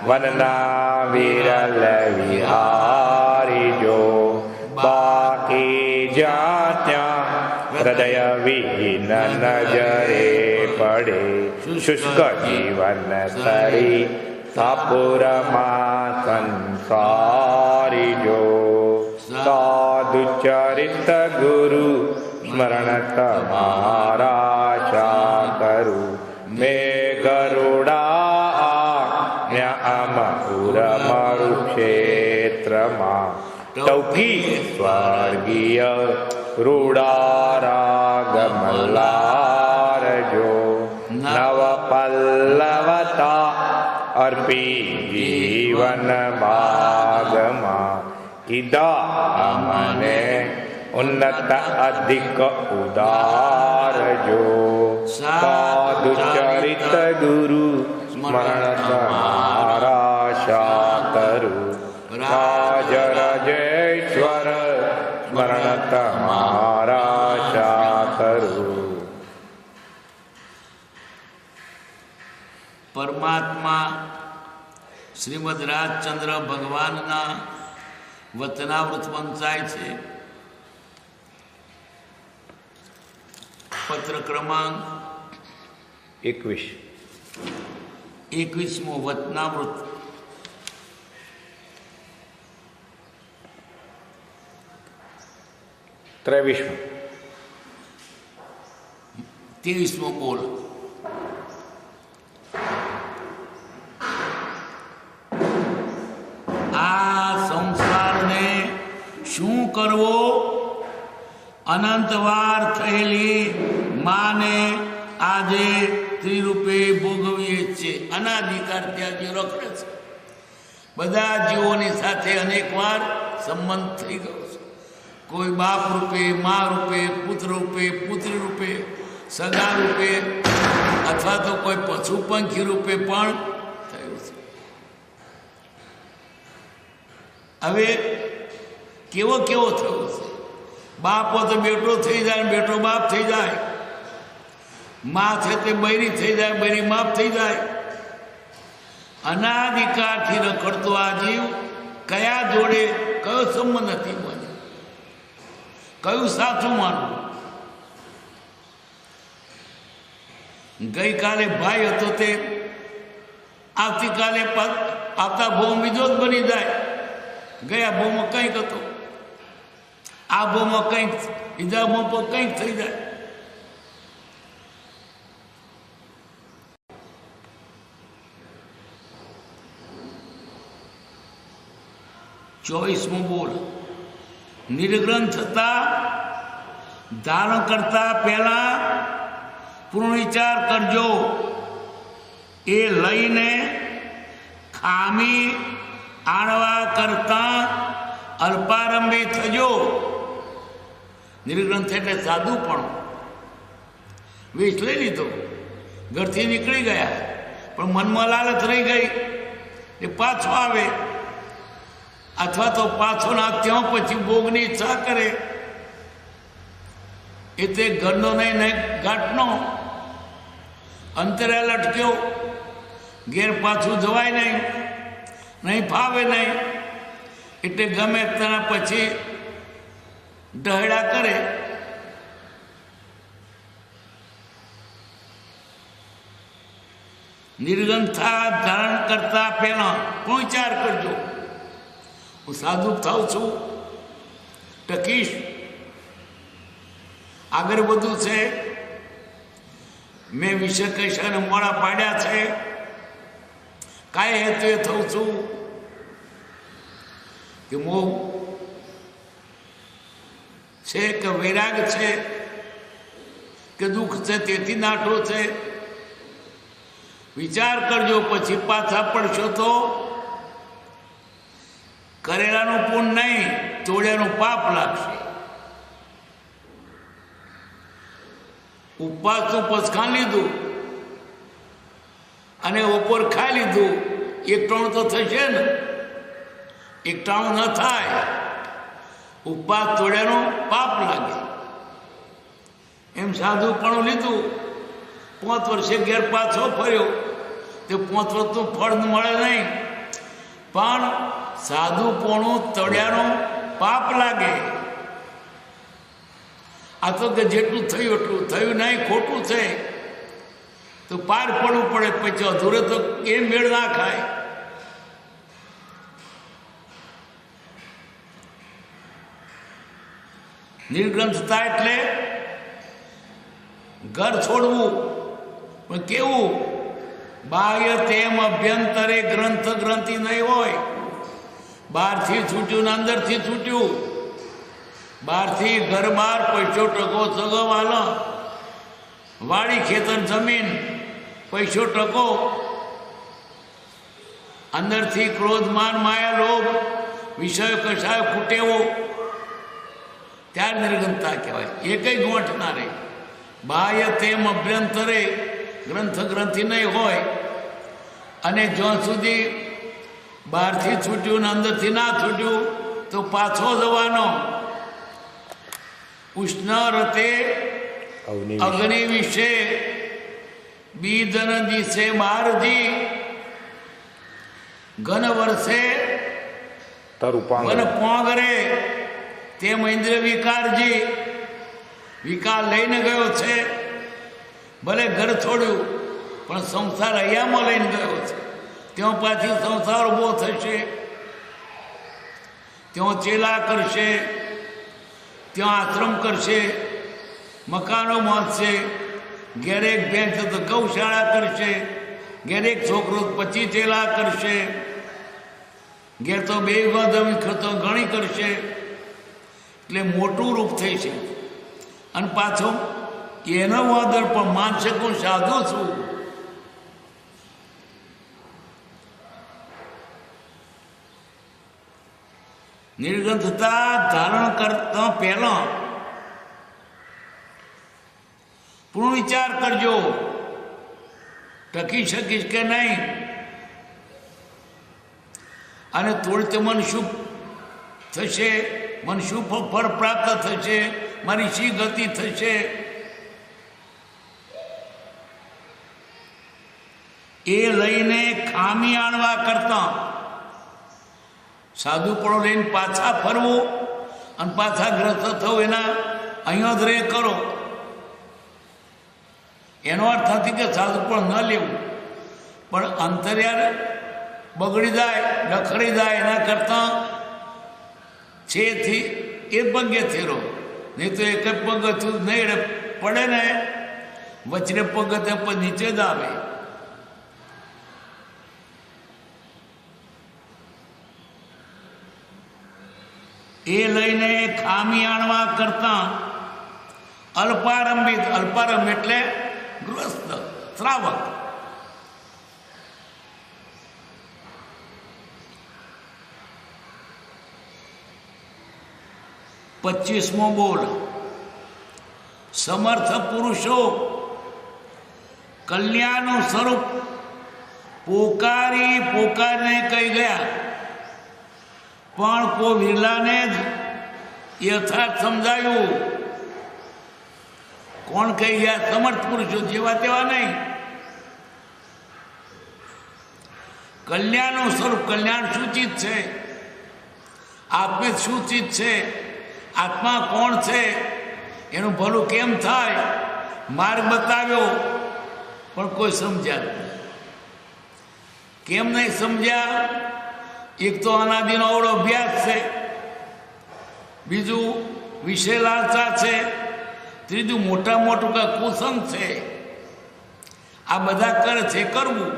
વનના વિરલ વિહારી જો બાકી જ્યાં ત્યાં હૃદય વિહીન નજરે પડે શુષ્ક જીવન સરી સાપુરમાં સંસારી જો સાધુ ચરિત ગુરુ સ્મરણ તમારા શા કરું મેં ગરુડા અમપુર મારું ક્ષેત્રમાં ટૌકી સ્વર્ગીય રૂડા રાગ મલ્લાર જો નવ પલ્લવતા અર્પી જીવન ભાગમાં કીધા મને ઉન્નત અધિક ઉદાર જો સાધુ ચરિત ગુરુ સ્મરણ તમારા શા કરું રાજ રાજેશ્વર સ્મરણ તમારા શા કરું. પરમાત્મા શ્રીમદ રાજચંદ્ર ભગવાનના વચનામૃત વંચાય છે. પત્ર ક્રમાંક 21મો વચનામૃત. 23મો બોલ. આ સંસારને શું કરવો? અનંતવાર થયેલી માને આજે ત્રિરૂપે ભોગવીએ છીએ. અનાધિકાર ત્યાં જે રખડે છે. બધા જીવોની સાથે અનેકવાર સંબંધ થઈ ગયો છે. કોઈ બાપ રૂપે, મા રૂપે, પુત્ર રૂપે, પુત્રી રૂપે, સગા રૂપે અથવા તો કોઈ પશુ પંખી રૂપે પણ થયું છે. હવે કેવો થયો છે? બાપ હોય તો બેટો થઈ જાય, બેટો બાપ થઈ જાય. મા છે તે બૈરી થઈ જાય, બૈરી બાપ થઈ જાય. અનાધિકારથી રખડતો આ જીવ કયા જોડે કયો સંબંધ નથી બને, કયું સાચું માનવું? ગઈકાલે ભાઈ હતો તે આવતીકાલે આવતા ભાવ બીજો જ બની જાય. ગયા ભાવમાં કંઈક હતો, આ ભાવમાં કંઈક, બીજા ભાવ પર કંઈક થઈ જાય. ચોવીસમો બોલ. નિર્ગ્રંથ થતા ધારણ કરતા પહેલા પૂર્ણ વિચાર કરજો. એ લઈને ખામી આણવા કરતા અલ્પારંભી થજો. નિર્ગ્રંથ એટલે સાદું પણ વેચ લઈ લીધો, ઘરથી નીકળી ગયા, પણ મનમાં લાલચ રહી ગઈ એ પાછો આવે, અથવા તો પાછો ના ત્યાં પછી ભોગની ઈચ્છા કરે. એટલે ઘરનો નહીં ને ઘાટનો અંતરે લટક્યો. ઘેર પાછું જવાય નહીં ફાવે નહીં. એટલે ગમે તેના પછી ઢહેડા કરે. નિર્ગંથા ધારણ કરતા પહેલા પણ વિચાર કરજો. હું સાધુ થાઉં છું, ટકીશ, આગળ બધું છે, મેં વિષય કૈસાને મોડા પાડ્યા છે, કાંઈ હેતુ એ થઉં છું કે મોહ છે કે વૈરાગ છે કે દુઃખ છે તેથી નાઠો છે. વિચાર કરજો, પછી પાછા પડશો તો કરેલાનું પુણ્ય નહીં, તોડ્યાનું પાપ લાગશે. ઉપવાસનું પચખાન લીધું અને બપોર ખાઈ લીધું, એકટાણું તો થશે ને? એકટાણું ન થાય, ઉપવાસ તોડ્યાનું પાપ લાગે. એમ સાધુપણું લીધું 5 વર્ષે ઘેર પાછો ફર્યો તે 5 વર્ષનું ફળ મળે નહીં, પણ સાધુપણું તળિયાનું પાપ લાગે. આ તો કે જેટલું થયું એટલું થયું નહીં, ખોટું છે તો પાર પડવું પડે, પછી અધૂરે તો એ મેળ ના ખાય. નિર્ગ્રંથતા એટલે ઘર છોડવું, પણ કેવું? બાહ્ય તેમ અભ્યંતરે ગ્રંથ ગ્રંથિ નહીં હોય. બહારથી છૂટ્યું ને અંદરથી છૂટ્યું. બહારથી ઘર બહાર પૈસો ટકો સગવાલો, વાડી ખેતર જમીન પૈસો ટકો, અંદરથી ક્રોધ માન માયા લોભ વિષયો કશાયો ફૂટેવો, ત્યાર નિર્ગંથતા કહેવાય. એ કઈ ગોઠ ના રહે. બાહ્ય તેમ અભ્યંતરે ગ્રંથ ગ્રંથિ નહીં હોય, અને જ્યાં સુધી બહારથી છૂટ્યું ને અંદરથી ના છૂટ્યું તો પાછો જવાનો. ઉષ્ણ રતે અગ્નિ વિશે બીજન દિશે બારજી, ઘન વર્ષે વન પોંગરે તેમ ઇન્દ્ર વિકારજી. વિકાર લઈને ગયો છે, ભલે ઘર છોડ્યું પણ સંસાર અહીંયામાં લઈને ગયો છે. ત્યાં પાછી સંસાર ઊભો થશે, ત્યાં ચેલા કરશે, ત્યાં આશ્રમ કરશે, મકાનો બાંધશે, ઘેર એક બેંક તો ગૌશાળા કરશે, ઘેર એક છોકરો 25 ચેલા કરશે, ઘેર તો 2 જમીન ખર્ચો ઘણી કરશે. એટલે મોટું રૂપ થઈ છે. અને પાછો એનો વાદર પણ માનશે હું સાધુ છું. નિર્ગ્રંથતા ધારણ કરતા પહેલા પૂર્ણ વિચાર કરજો, ટકી શકીશ કે નહીં, અને થોડી મન શું થશે, મન શું ફળ પ્રાપ્ત થશે, મારી શી ગતિ થશે, એ લઈને ખામી આણવા કરતા સાધુપણો લઈને પાછા ફરવું અને પાછા ગ્રસ્ત થવું, એના અહીંયા જ રે કરો. એનો અર્થ નથી કે સાધુપણ ન લેવું, પણ અંતર્યાર બગડી જાય, ડખડી જાય, એના કરતાં છેથી એ પગેથી રહો. નહીં તો એક જ પગથિયું નહીં પડે ને, વચરે પગથિયા પર નીચે જ આવે. એ લઈને ખામી આણવા કરતા અલ્પારંભિત, અલ્પારંભ એટલે ગૃહસ્થ શ્રાવક, પચીસમો બોલ. સમર્થ પુરુષો કલ્યાણનું સ્વરૂપ પોકારીને કહી ગયા, પણ કો વિરલાને જ યથાર્થ સમજાયું. કોણ કહી ગયા? સમર્થ પુરુષો, જેવા તેવા નહીં. કલ્યાણનું સ્વરૂપ, કલ્યાણ સૂચિત છે, આત્મિક સૂચિત છે. આત્મા કોણ છે, એનું ભલું કેમ થાય, માર્ગ બતાવ્યો, પણ કોઈ સમજ્યા નહીં. કેમ નહીં સમજ્યા? એક તો અનાદિનો અવળો અભ્યાસ છે, બીજું વિષય લાલસા છે, ત્રીજું મોટા મોટું કુસંગ છે. આ બધા કરે છે, કરવું.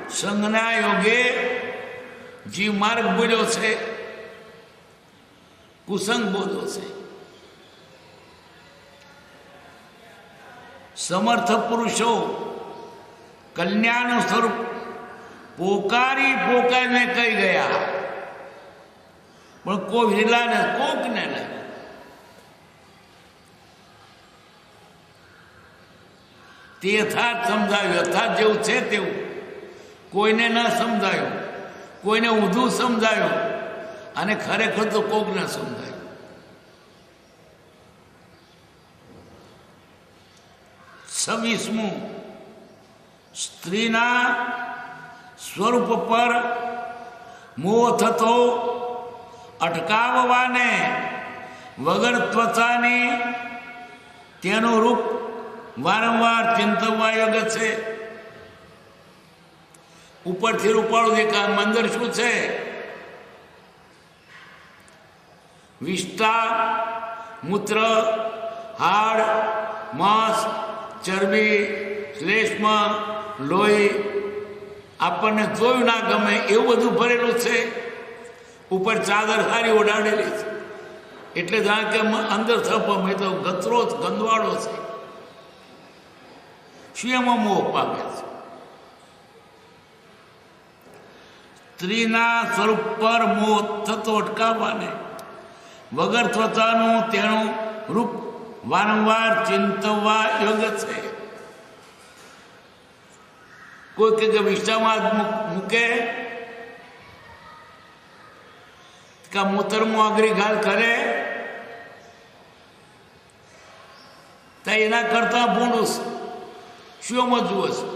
સંજ્ઞા યોગે જીવ માર્ગ બોલ્યો છે, કુસંગ બોલ્યો છે. સમર્થ પુરુષો કલ્યાણનું સ્વરૂપ પોકારીને કહી ગયા, પણ કોઈ વિરલાને, કોકને નહીં. તે યથાર્થ સમજાવ્યું, યથાર્થ જેવું છે તેવું. કોઈને ન સમજાયું, કોઈને ઊંધું સમજાયું, અને ખરેખર તો કોકને સમજાયું. 26મું સ્ત્રીના સ્વરૂપ પર મોહ થતો અટકાવવાને વગર ત્વચાની તેનું રૂપ વારંવાર ચિંતવવા યોગ્ય છે. ઉપરથી રૂપાળું દેખાય, મંદર શું છે? વિષ્ટા, મૂત્ર, હાડ, માંસ, ચરબી, શ્લેષ્મ, લોહી, આપણને જોયું ના ગમે એવું બધું ભરેલું છે. ઉપર ચાદર સારી ઓઢાડેલી છે એટલે જાણ કે અંદર થપ મેં તો ગતરો ગંદવાળો છે. શું એમાં મોહ પામે છે? સ્ત્રીના સ્વરૂપ પર મોહ થતો અટકાવવાને વગર ત્વચાનું તેનું રૂપ વારંવાર ચિંતવવા યોગ્ય છે. કોઈ કે વિષ્ટામાં મૂકે કે મૂતરમાં અગ્રી ઘાલ કરે તો એના કરતા ભૂંડું શું સમજવું હશે?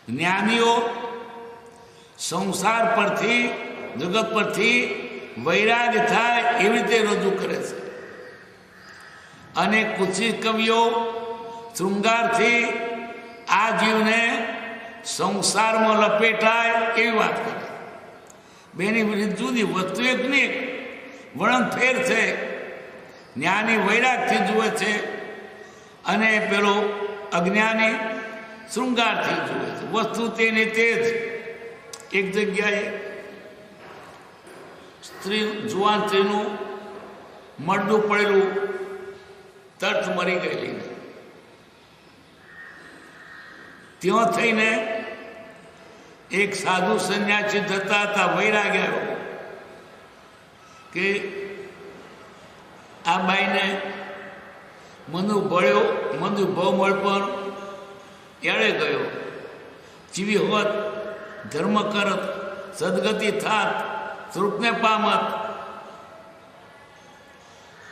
જ્ઞાનીઓ સંસાર પરથી, જગત પરથી વૈરાગ થાય એવી રીતે રજૂ કરે છે અને કુછિત કવિઓ શૃંગારથી આ જીવને સંસારમાં લપેટાય એવી વાત કરે. બેની વિરુદ્ધ જુદી વસ્તુ એક ને એક વર્ણન ફેર છે. જ્ઞાની વૈરાગથી જુએ છે અને પેલો અજ્ઞાની શૃંગારથી જુએ છે. વસ્તુ તેને તે જ. એક જગ્યાએ જુવાન સ્ત્રીનું મળદું પડેલું તર્થ મરી ગયેલી, ત્યાં થઈને એક સાધુ સંન્યાસી થતા હતા. વૈરાગ આવ્યો કે આ બાઈને મનુ ભળ્યો, મનુ ભવ મળ પણ એળે ગયો. જીવી હોત, ધર્મ કરત, સદગતિ થાત, સ્વરૂપને પામત.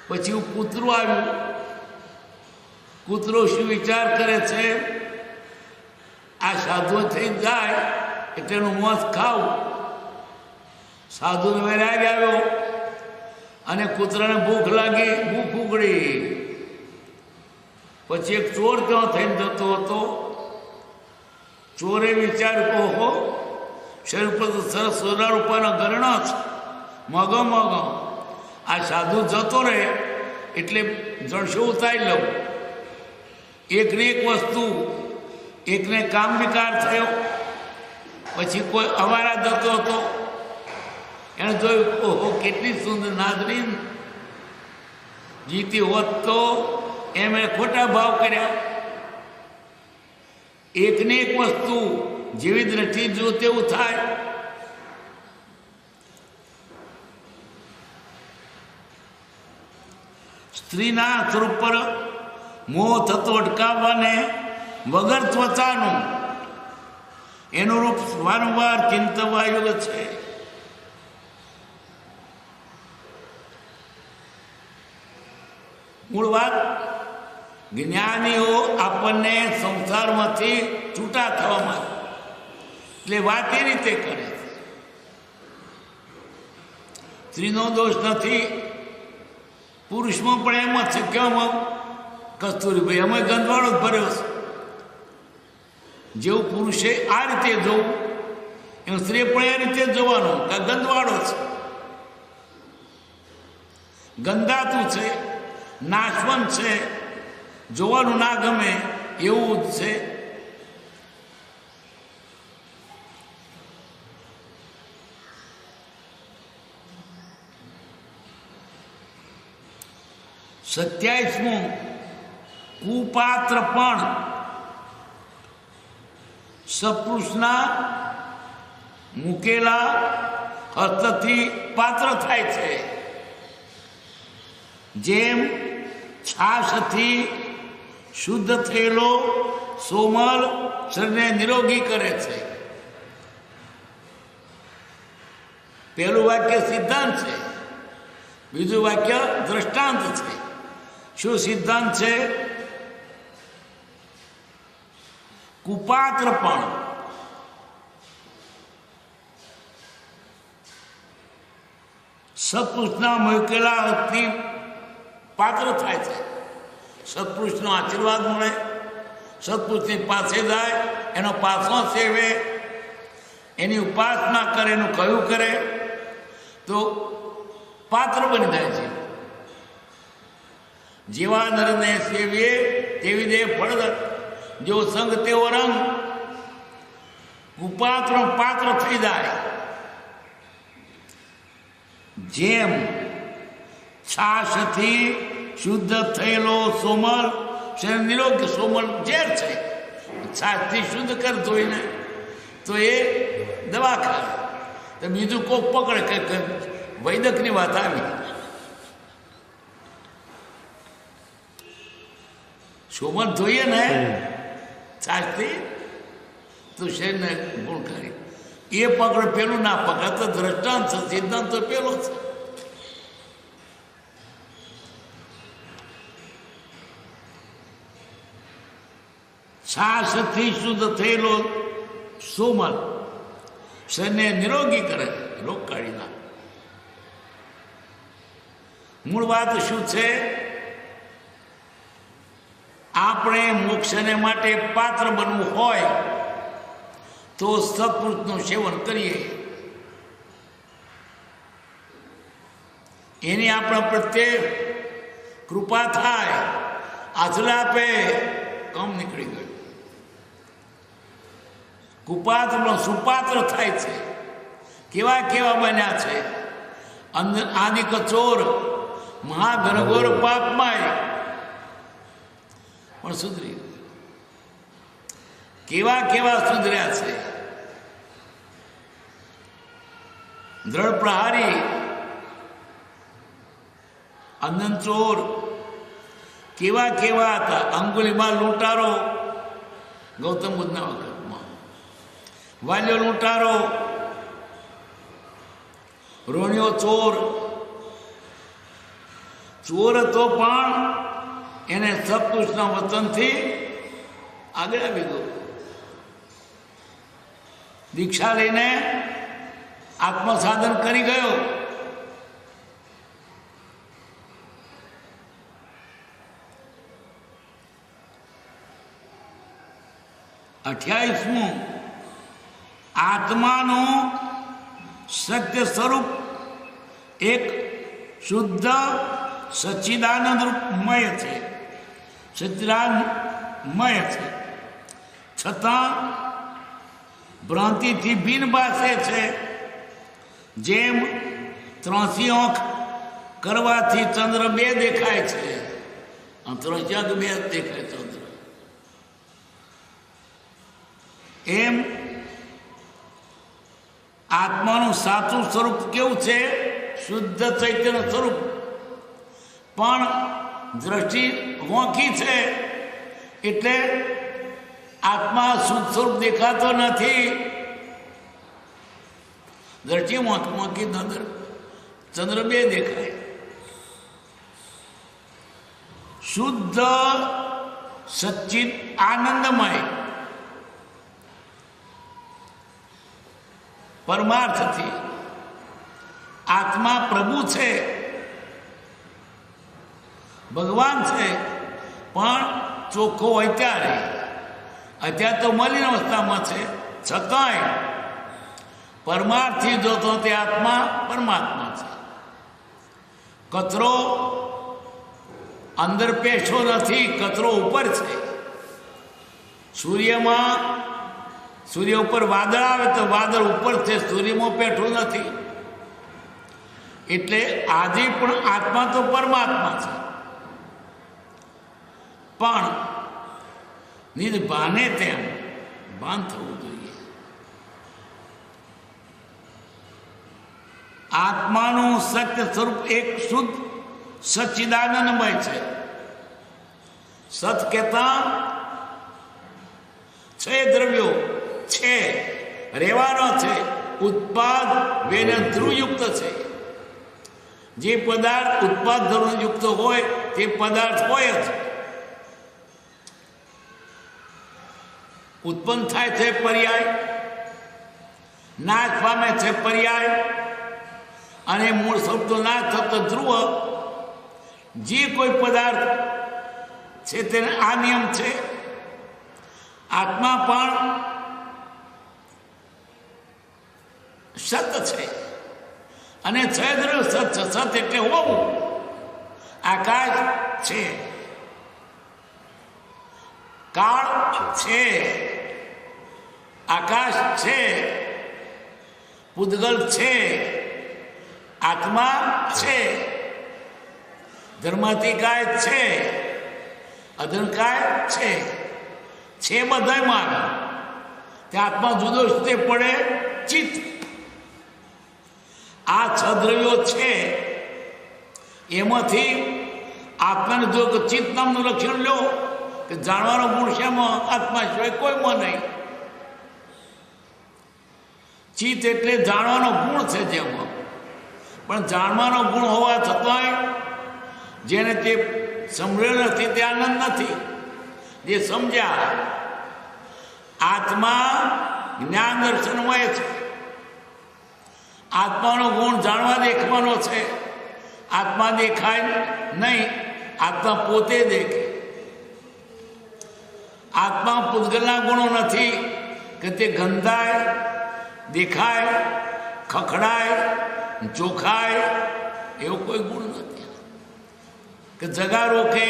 પછી કૂતરું આવ્યું. કૂતરો શું વિચાર કરે છે? આ સાધુ થઈ જાય એટલે એનું મોત ખાવું. સાધુને વૈરાગ આવ્યો અને કૂતરાને ભૂખ લાગી, ભૂખ ઉગડી. પછી એક ચોર ત્યાં થઈને જતો હતો. ચોરે વિચાર કહો શરીર પર તો સરસ સોના રૂપાનો ગરણો છે, મગો મગો. આ સાધુ જતો રહે એટલે જળશો ઉતારી લઉં. એકને એક વસ્તુ, એકને કામ વિકાર થયો. પછી કોઈ અવારા જતો હતો, એને જોયું, ઓહો કેટલી સુંદર નાદરીન, જીતી હોત તો એમ એને ખોટા ભાવ કર્યા. એકને એક વસ્તુ જેવી જ નથી જો તેવું થાય. સ્ત્રીના સ્વરૂપ પર મોહ થતો અટકાવવાને વગર ત્વચાનું એનું રૂપ વારંવાર ચિંતવવા યોગ્ય છે. મૂળ વાત, જ્ઞાનીઓ આપણને સંસારમાંથી છૂટા થવામાં, એટલે વાત એ રીતે કરે. સ્ત્રીનો દોષ નથી, પુરુષમાં પણ એમ જ છે. કેમ કસ્તુરીભાઈ અમે ગંદવાળો જ ભર્યો છે. જેવું પુરુષે આ રીતે જોવું એમ સ્ત્રી પણ એ રીતે જોવાનું કે ગંદવાળો છે, ગંદાતું છે, નાશવંત છે, જોવાનું ના ગમે એવું જ છે. સત્યાવીસમું કુપાત્ર પણ સપુરુષના મૂકેલા હસ્તથી પાત્ર થાય છે. જેમ છાશથી શુદ્ધ થયેલો સોમલ શરીરને નિરોગી કરે છે. પેલું વાક્ય સિદ્ધાંત છે. બીજું વાક્ય દ્રષ્ટાંત છે. શું સિદ્ધાંત છે? કુપાત્ર પણ સત્પુરુષના મૂકેલાથી પાત્ર થાય છે. સત્પુરુષનો આશીર્વાદ મળે, સત્પુરુષની પાસે જાય, એનો પાસો સેવે, એની ઉપાસના કરે, એનું કયું કરે તો પાત્ર બની જાય છે. જેવા નરને સેવીએ તેવી દે ફળ, જો સંગ તેવો રંગ. કુપાત્ર પાત્ર થઈ જાય. જેમ છાશથી શુદ્ધ થયેલો સોમલ નિરોગ, સોમલ ઝેર છે, છાશથી શુદ્ધ કર ધોઈને તો એ દવા ખાય. તો બીજું કોક પકડે કે વૈદકની વાત આવી, સોમલ ધોઈએ ને છાશથી તો શરીરને ગુણકારી. એ પકડે, પેલું ના પકડે. તો દ્રષ્ટાંત સિદ્ધાંત તો પેલો છે. છાશથી શુદ્ધ થયેલો સોમલ શરીરને નિરોગી કરે, રોગ કાઢી નાખે. મૂળ વાત શું છે? આપણે મોક્ષને માટે પાત્ર બનવું હોય તો સત્પુરુષનું સેવન કરીએ, એની આપણા પ્રત્યે કૃપા થાય, આશરા આપે, કામ નીકળી ગયું. કુપાત્રનો સુપાત્ર થાય છે. કેવા કેવા બન્યા છે? આદિ કચોર મહાઘનઘોર પાપમાય પણ સુધરી. કેવા કેવા સુધર્યા છે? દ્રઢ પ્રહારી, અંધન ચોર, કેવા કેવા હતા? અંગુલીમાં લૂંટારો, ગૌતમ બુદ્ધના વખતમાં વાલ્યો લૂંટારો, રોણિયો ચોર. ચોર હતો પણ એને સત્પુરુષના વચનથી આગળ આવી ગયો. દીક્ષા લઈને આત્મસાધન કરી ગયો. અઠ્યાવીસમું, આત્માનું સત્ય સ્વરૂપ એક શુદ્ધ સચ્ચિદાનંદ રૂપમય છે, સચ્ચિદાનમય છે, છતાં ભ્રાંતિથી ભિન્ન ભાષે છે. જેમ 83 આંખ કરવાથી ચંદ્ર બે દેખાય છે, 83 આંખ બે દેખાય ચંદ્ર, એમ આત્માનું સાચું સ્વરૂપ કેવું છે? શુદ્ધ ચૈતન્ય સ્વરૂપ, પણ દ્રષ્ટિ વોંકી છે, એટલે આત્મા શુદ્ધ સ્વરૂપ દેખાતો નથી. દ્રષ્ટિ વોંકી ચંદ્ર બે દેખાય. શુદ્ધ સચ્ચિદ આનંદમય પરમાર્થથી આત્મા પ્રભુ છે, ભગવાન છે, પણ ચોખ્ખો હોય ત્યારે. અત્યારે તો મલિન અવસ્થામાં છે, છતાંય પરમાર્થથી જોતો તે આત્મા પરમાત્મા છે. કચરો અંદર પેશો નથી, કચરો ઉપર છે. સૂર્ય ઉપર વાદળ આવે તો વાદળ ઉપર છે, સૂર્યમાં પેઠું નથી. એટલે આજે પણ આત્મા તો પરમાત્મા છે, પણ નિજ ભાને તેમ ભાન થવું જોઈએ. આત્માનું સત્ય સ્વરૂપ એક શુદ્ધ સચ્ચિદાનંદમય છે. સત કહેતા છે દ્રવ્યો છે, રહેવાનો છે, ઉત્પાદ વેન ધ્રુવયુક્ત છે. જે પદાર્થ ઉત્પાદનયુક્ત હોય તે પદાર્થ હોય જ. ઉત્પન્ન થાય છે પર્યાય, નાશ પામે છે પર્યાય, અને મૂળ શબ્દો નાશ થતો ધ્રુવ. જે કોઈ પદાર્થ છે તેને આ નિયમ છે. આત્મા પણ સત છે અને છેદ્ર સત છે. સત એટલે હોવું. આકાશ છે, કાળ છે, આકાશ છે, પૂતગલ છે, આત્મા છે, ધર્માતિકાય છે, અધનકાય છે બધામાં. તે આત્મા જુદો તે પડે ચિત્ત. આ છ દ્રવ્યો છે એમાંથી આત્માને જો ચિત્ત નામનું લક્ષણ લો કે જાણવાનો ગુણ શેમાં? આત્મા સિવાય કોઈમાં નહીં. ચિત્ત એટલે જાણવાનો ગુણ છે જેમાં, પણ જાણવાનો ગુણ હોવા છતાંય જેને તે સમજેલો નથી તે આનંદ નથી. જે સમજ્યા આત્મા જ્ઞાન દર્શનમય છે. આત્માનો ગુણ જાણવા દેખવાનો છે. આત્મા દેખાય નહીં, આત્મા પોતે દેખે. આત્મા પૂતગલના ગુણો નથી કે તે ગંધાય, દેખાય, ખખડાય, ચોખાય, એવો કોઈ ગુણ નથી. કે જગા રોકે,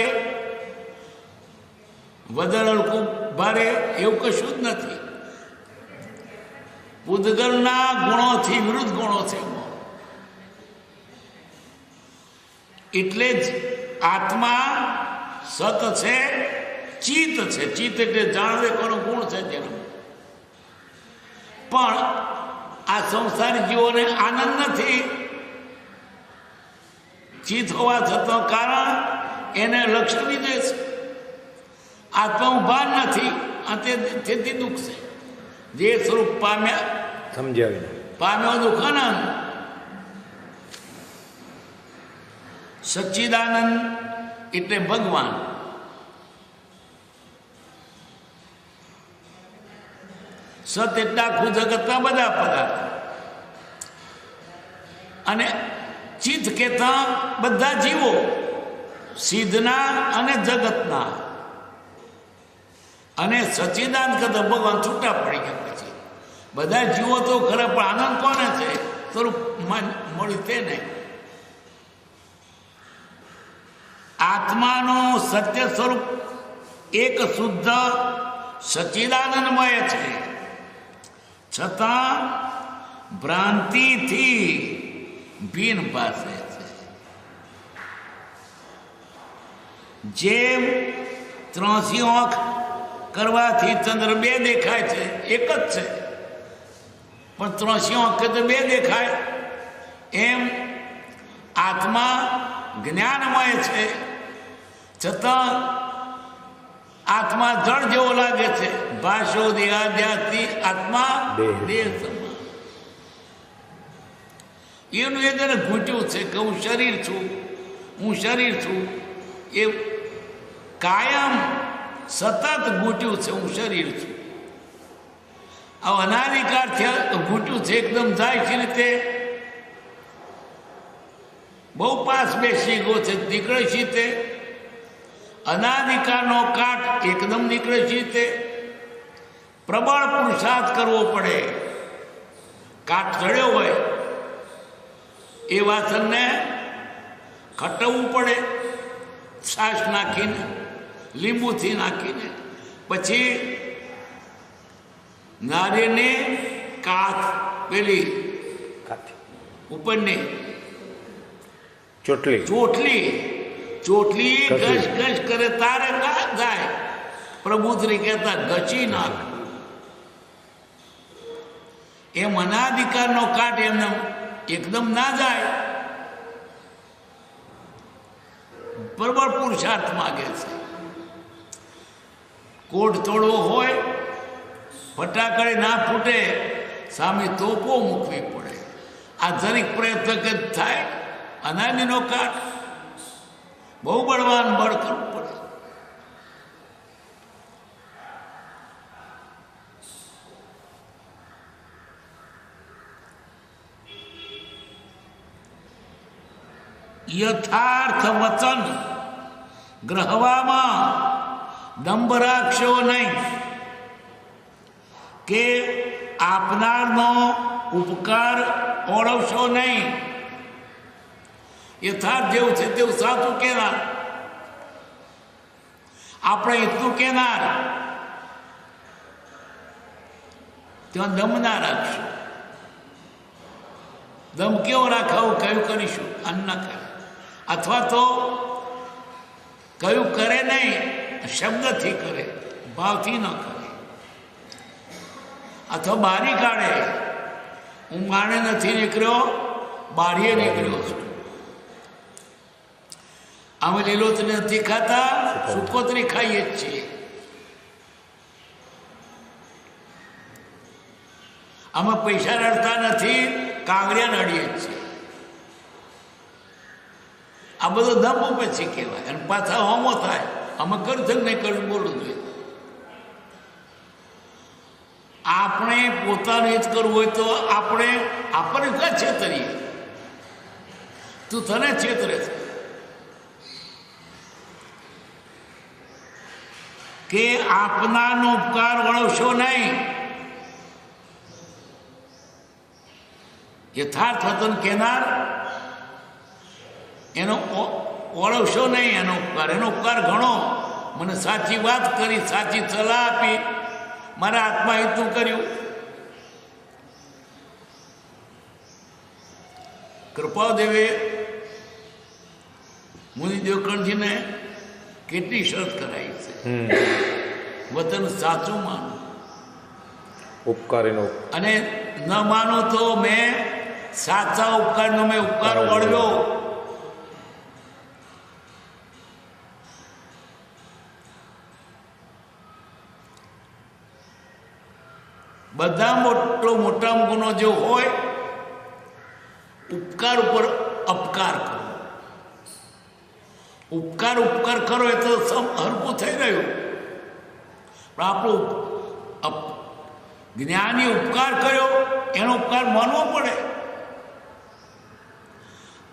વદર હલકું ભારે, એવું કશું જ નથી. પૂતગલના ગુણોથી વિરુદ્ધ ગુણો છે. એટલે જ આત્મા સત છે, ચિત્ત છે. ચિત્ત એટલે જાણવે કોનો ગુણ છે જેનો. પણ આ સંસારી જીવોને આનંદ નથી. ચિત્ત હોવા છતાં કારણ એને લક્ષ્ય લીધે છે. આત્મા ભાન નથી અને તેથી દુઃખ છે. જે સ્વરૂપ પામ્યા સમજાવીને પામ્યો દુઃખ આનંદ. સચ્ચિદાનંદ એટલે ભગવાન. સત એટલે આખું જગતના બધા પદાર્થ, અને ચિત્ત કહેતા બધા જીવો, સિદ્ધના અને જગતના. અને સચ્ચિદાનંદ કહેતા ભગવાન છૂટા પડી ગયા. પછી બધા જીવો તો ખરા, પણ આનંદ કોને છે? સ્વરૂપ મળ્યું તેને. આત્માનો સત્ય સ્વરૂપ એક શુદ્ધ સચ્ચિદાનંદમય છે, છતાં ભ્રાંતિથી ભિન્ન પાસે છે. જેમ 83 આંખ કરવાથી ચંદ્ર બે દેખાય છે, એક જ છે, પણ 83 આંખ તો બે દેખાય. એમ આત્મા જ્ઞાનમય છે, છતાં આત્મા જળ જેવો લાગે છે. ભાષો દેહાદ્યાથી આત્મા દેહ સમાન. એનું એ તેને ઘૂંટ્યું છે કે હું શરીર છું, હું શરીર છું. એ કાયમ સતત ઘૂંટ્યું છે, હું શરીર છું. આ અનાધિકારથી ઘૂંટ્યું છે, એકદમ જાય છે રીતે બહુ પાસ બેસી ગયો છે. નીકળે છે તે અનાધિકારનો કાટ એકદમ નીકળે છે તે પ્રબળ પુરુષાર્થ કરવો પડે. કાટ ચડ્યો હોય એ વાસણને ખટવવું પડે, છાશ નાખીને, લીંબુથી નાખીને. પછી નારીની કાથ પેલી ઉપરની ચોટલી ઘસ ઘસ કરે તારે ના જાય. પ્રભુત્રી કહેતા ઘસી નાખ. એમ અનાધિકારનો કાટ એમને એકદમ ના જાય. પ્રબળ પુરુષાર્થ માગે છે. કોડ તોડવો હોય, ફટાકડે ના ફૂટે, સામે તોપો મૂકવી પડે. આ જરીક પ્રયત્ન કે થાય અનાદિનો કાળ, બહુ બળવાન બળ કરવું પડે. યથાર્થ વચન ગ્રહવામાં દંભ રાખશો નહીં, કે આપનારનો ઉપકાર ઓળવશો નહીં. યથાર્થ જેવું છે તેવું સાચું કહેનાર, આપણે એટલું કહેનાર, ત્યાં દમ ના રાખશો. દમ કેવો રાખાવું, કયું કરીશું, અન્ન કરે, અથવા તો કયું કરે નહીં, શબ્દથી કરે, ભાવથી ન કરે, અથવા બારી કાઢે. હું માણે નથી નીકળ્યો, બારીએ નીકળ્યો છું. અમે લીલોતરી નથી ખાતા, સુકોતરી ખાઈએ જ છીએ. અમે પૈસા રડતા નથી, કાંગરિયા નડીએ જ છીએ. આ બધો દંભ પછી કહેવાય. અને પાછા હોમો થાય, અમે કરશું નહીં કરવું, બોલવું જોઈએ. આપણે પોતાનું જ કરવું હોય તો આપણને ક્યાં છેતરીએ? તું તને છેતરે છે કે આપનાનો ઉપકાર વળવશો નહીં. યથાર્થ વતન કહેનાર એનો ઓળવશો નહીં, એનો ઉપકાર ઘણો. મને સાચી વાત કરી, સાચી સલાહ આપી, મારા હાથમાં હિતનું કર્યું. કૃપાદેવે મુનિદેવ કણજીને કેટલી શરત કરાવી છે. વતન સાચું માનો, ઉપકારીનો, અને ન માનો તો મેં સાચા ઉપકારનો મેં ઉપકાર વળ્યો. બધા મોટામાં ગુનો જો હોય, ઉપકાર ઉપર અપકાર કરો. ઉપકાર કરો એ તો હરકું થઈ રહ્યું, પણ આપણું જ્ઞાની ઉપકાર કર્યો એનો ઉપકાર માનવો પડે.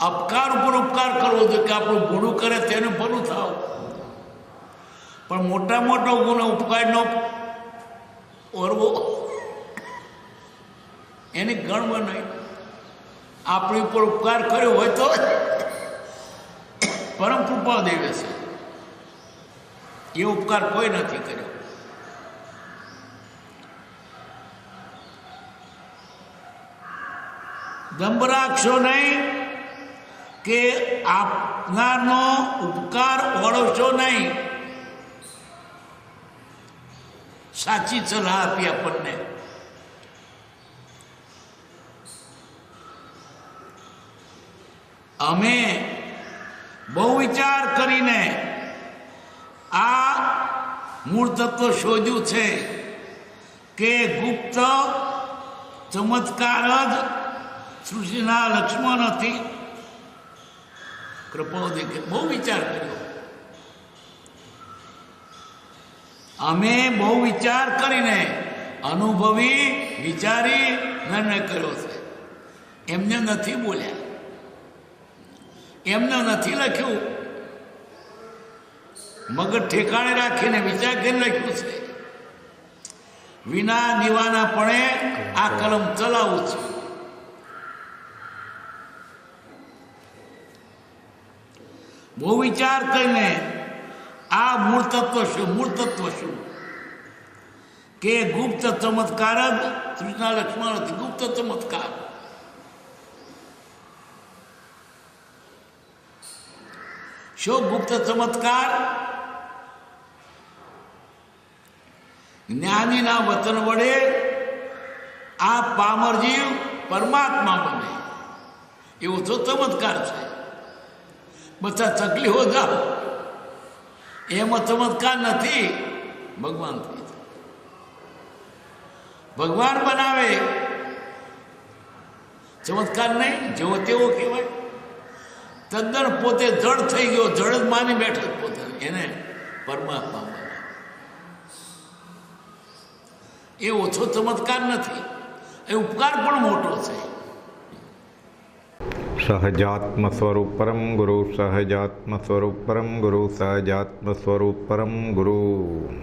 અપકાર ઉપર ઉપકાર કરવો જોઈએ કે આપણું ગુનું કરે તેનું ભલું થાવ. પણ મોટો ગુનો ઉપકારનો ઓરવો એની ગણવા નહીં. આપણી ઉપર ઉપકાર કર્યો હોય તો પરમ કૃપા દેવે છે, એ ઉપકાર કોઈ નથી કર્યો. દંભ રાખશો નહીં, કે આપનારનો ઉપકાર ઓળવશો નહીં. સાચી સલાહ આપી આપણને. અમે બહુ વિચાર કરીને આ મૂળ તત્વ શોધ્યું છે કે ગુપ્ત ચમત્કાર જ સૃષ્ટિના લક્ષ્મણ નથી. કૃપાઓદે બહુ વિચાર કર્યો. અમે બહુ વિચાર કરીને અનુભવી વિચારી નિર્ણય કર્યો છે. એમને નથી બોલ્યા, એમને નથી લખ્યું, મગજ ઠેકાણે રાખીને વિચાર કરીને લખ્યું છે. વિના નિવાના પણે આ કલમ ચલાવું છું. બહુ વિચાર કરીને આ મૂળ તત્વ શું કે ગુપ્ત ચમત્કાર જ સૃષ્ટિના લક્ષ્મણ નથી. ગુપ્ત ચમત્કાર શું? ગુપ્ત ચમત્કાર જ્ઞાનીના વચન વડે આ પામર જીવ પરમાત્મા બને એવો તો ચમત્કાર છે. બધા તકલીફો જાઓ એમાં ચમત્કાર નથી. ભગવાન બનાવે, ચમત્કાર નહીં, જેવો તેવો કહેવાય. તદ્દન પોતે જળ થઈ ગયો, જળ જ માની બેઠો પોતાને, એને પરમાત્મા માને. એ ઓછો ચમત્કાર નથી, એ ઉપકાર પણ મોટો છે. સહજાત્મ સ્વરૂપ પરમ ગુરુ, સહજાત્મ સ્વરૂપ પરમ ગુરુ, સહજાત્મ સ્વરૂપ પરમ ગુરુ.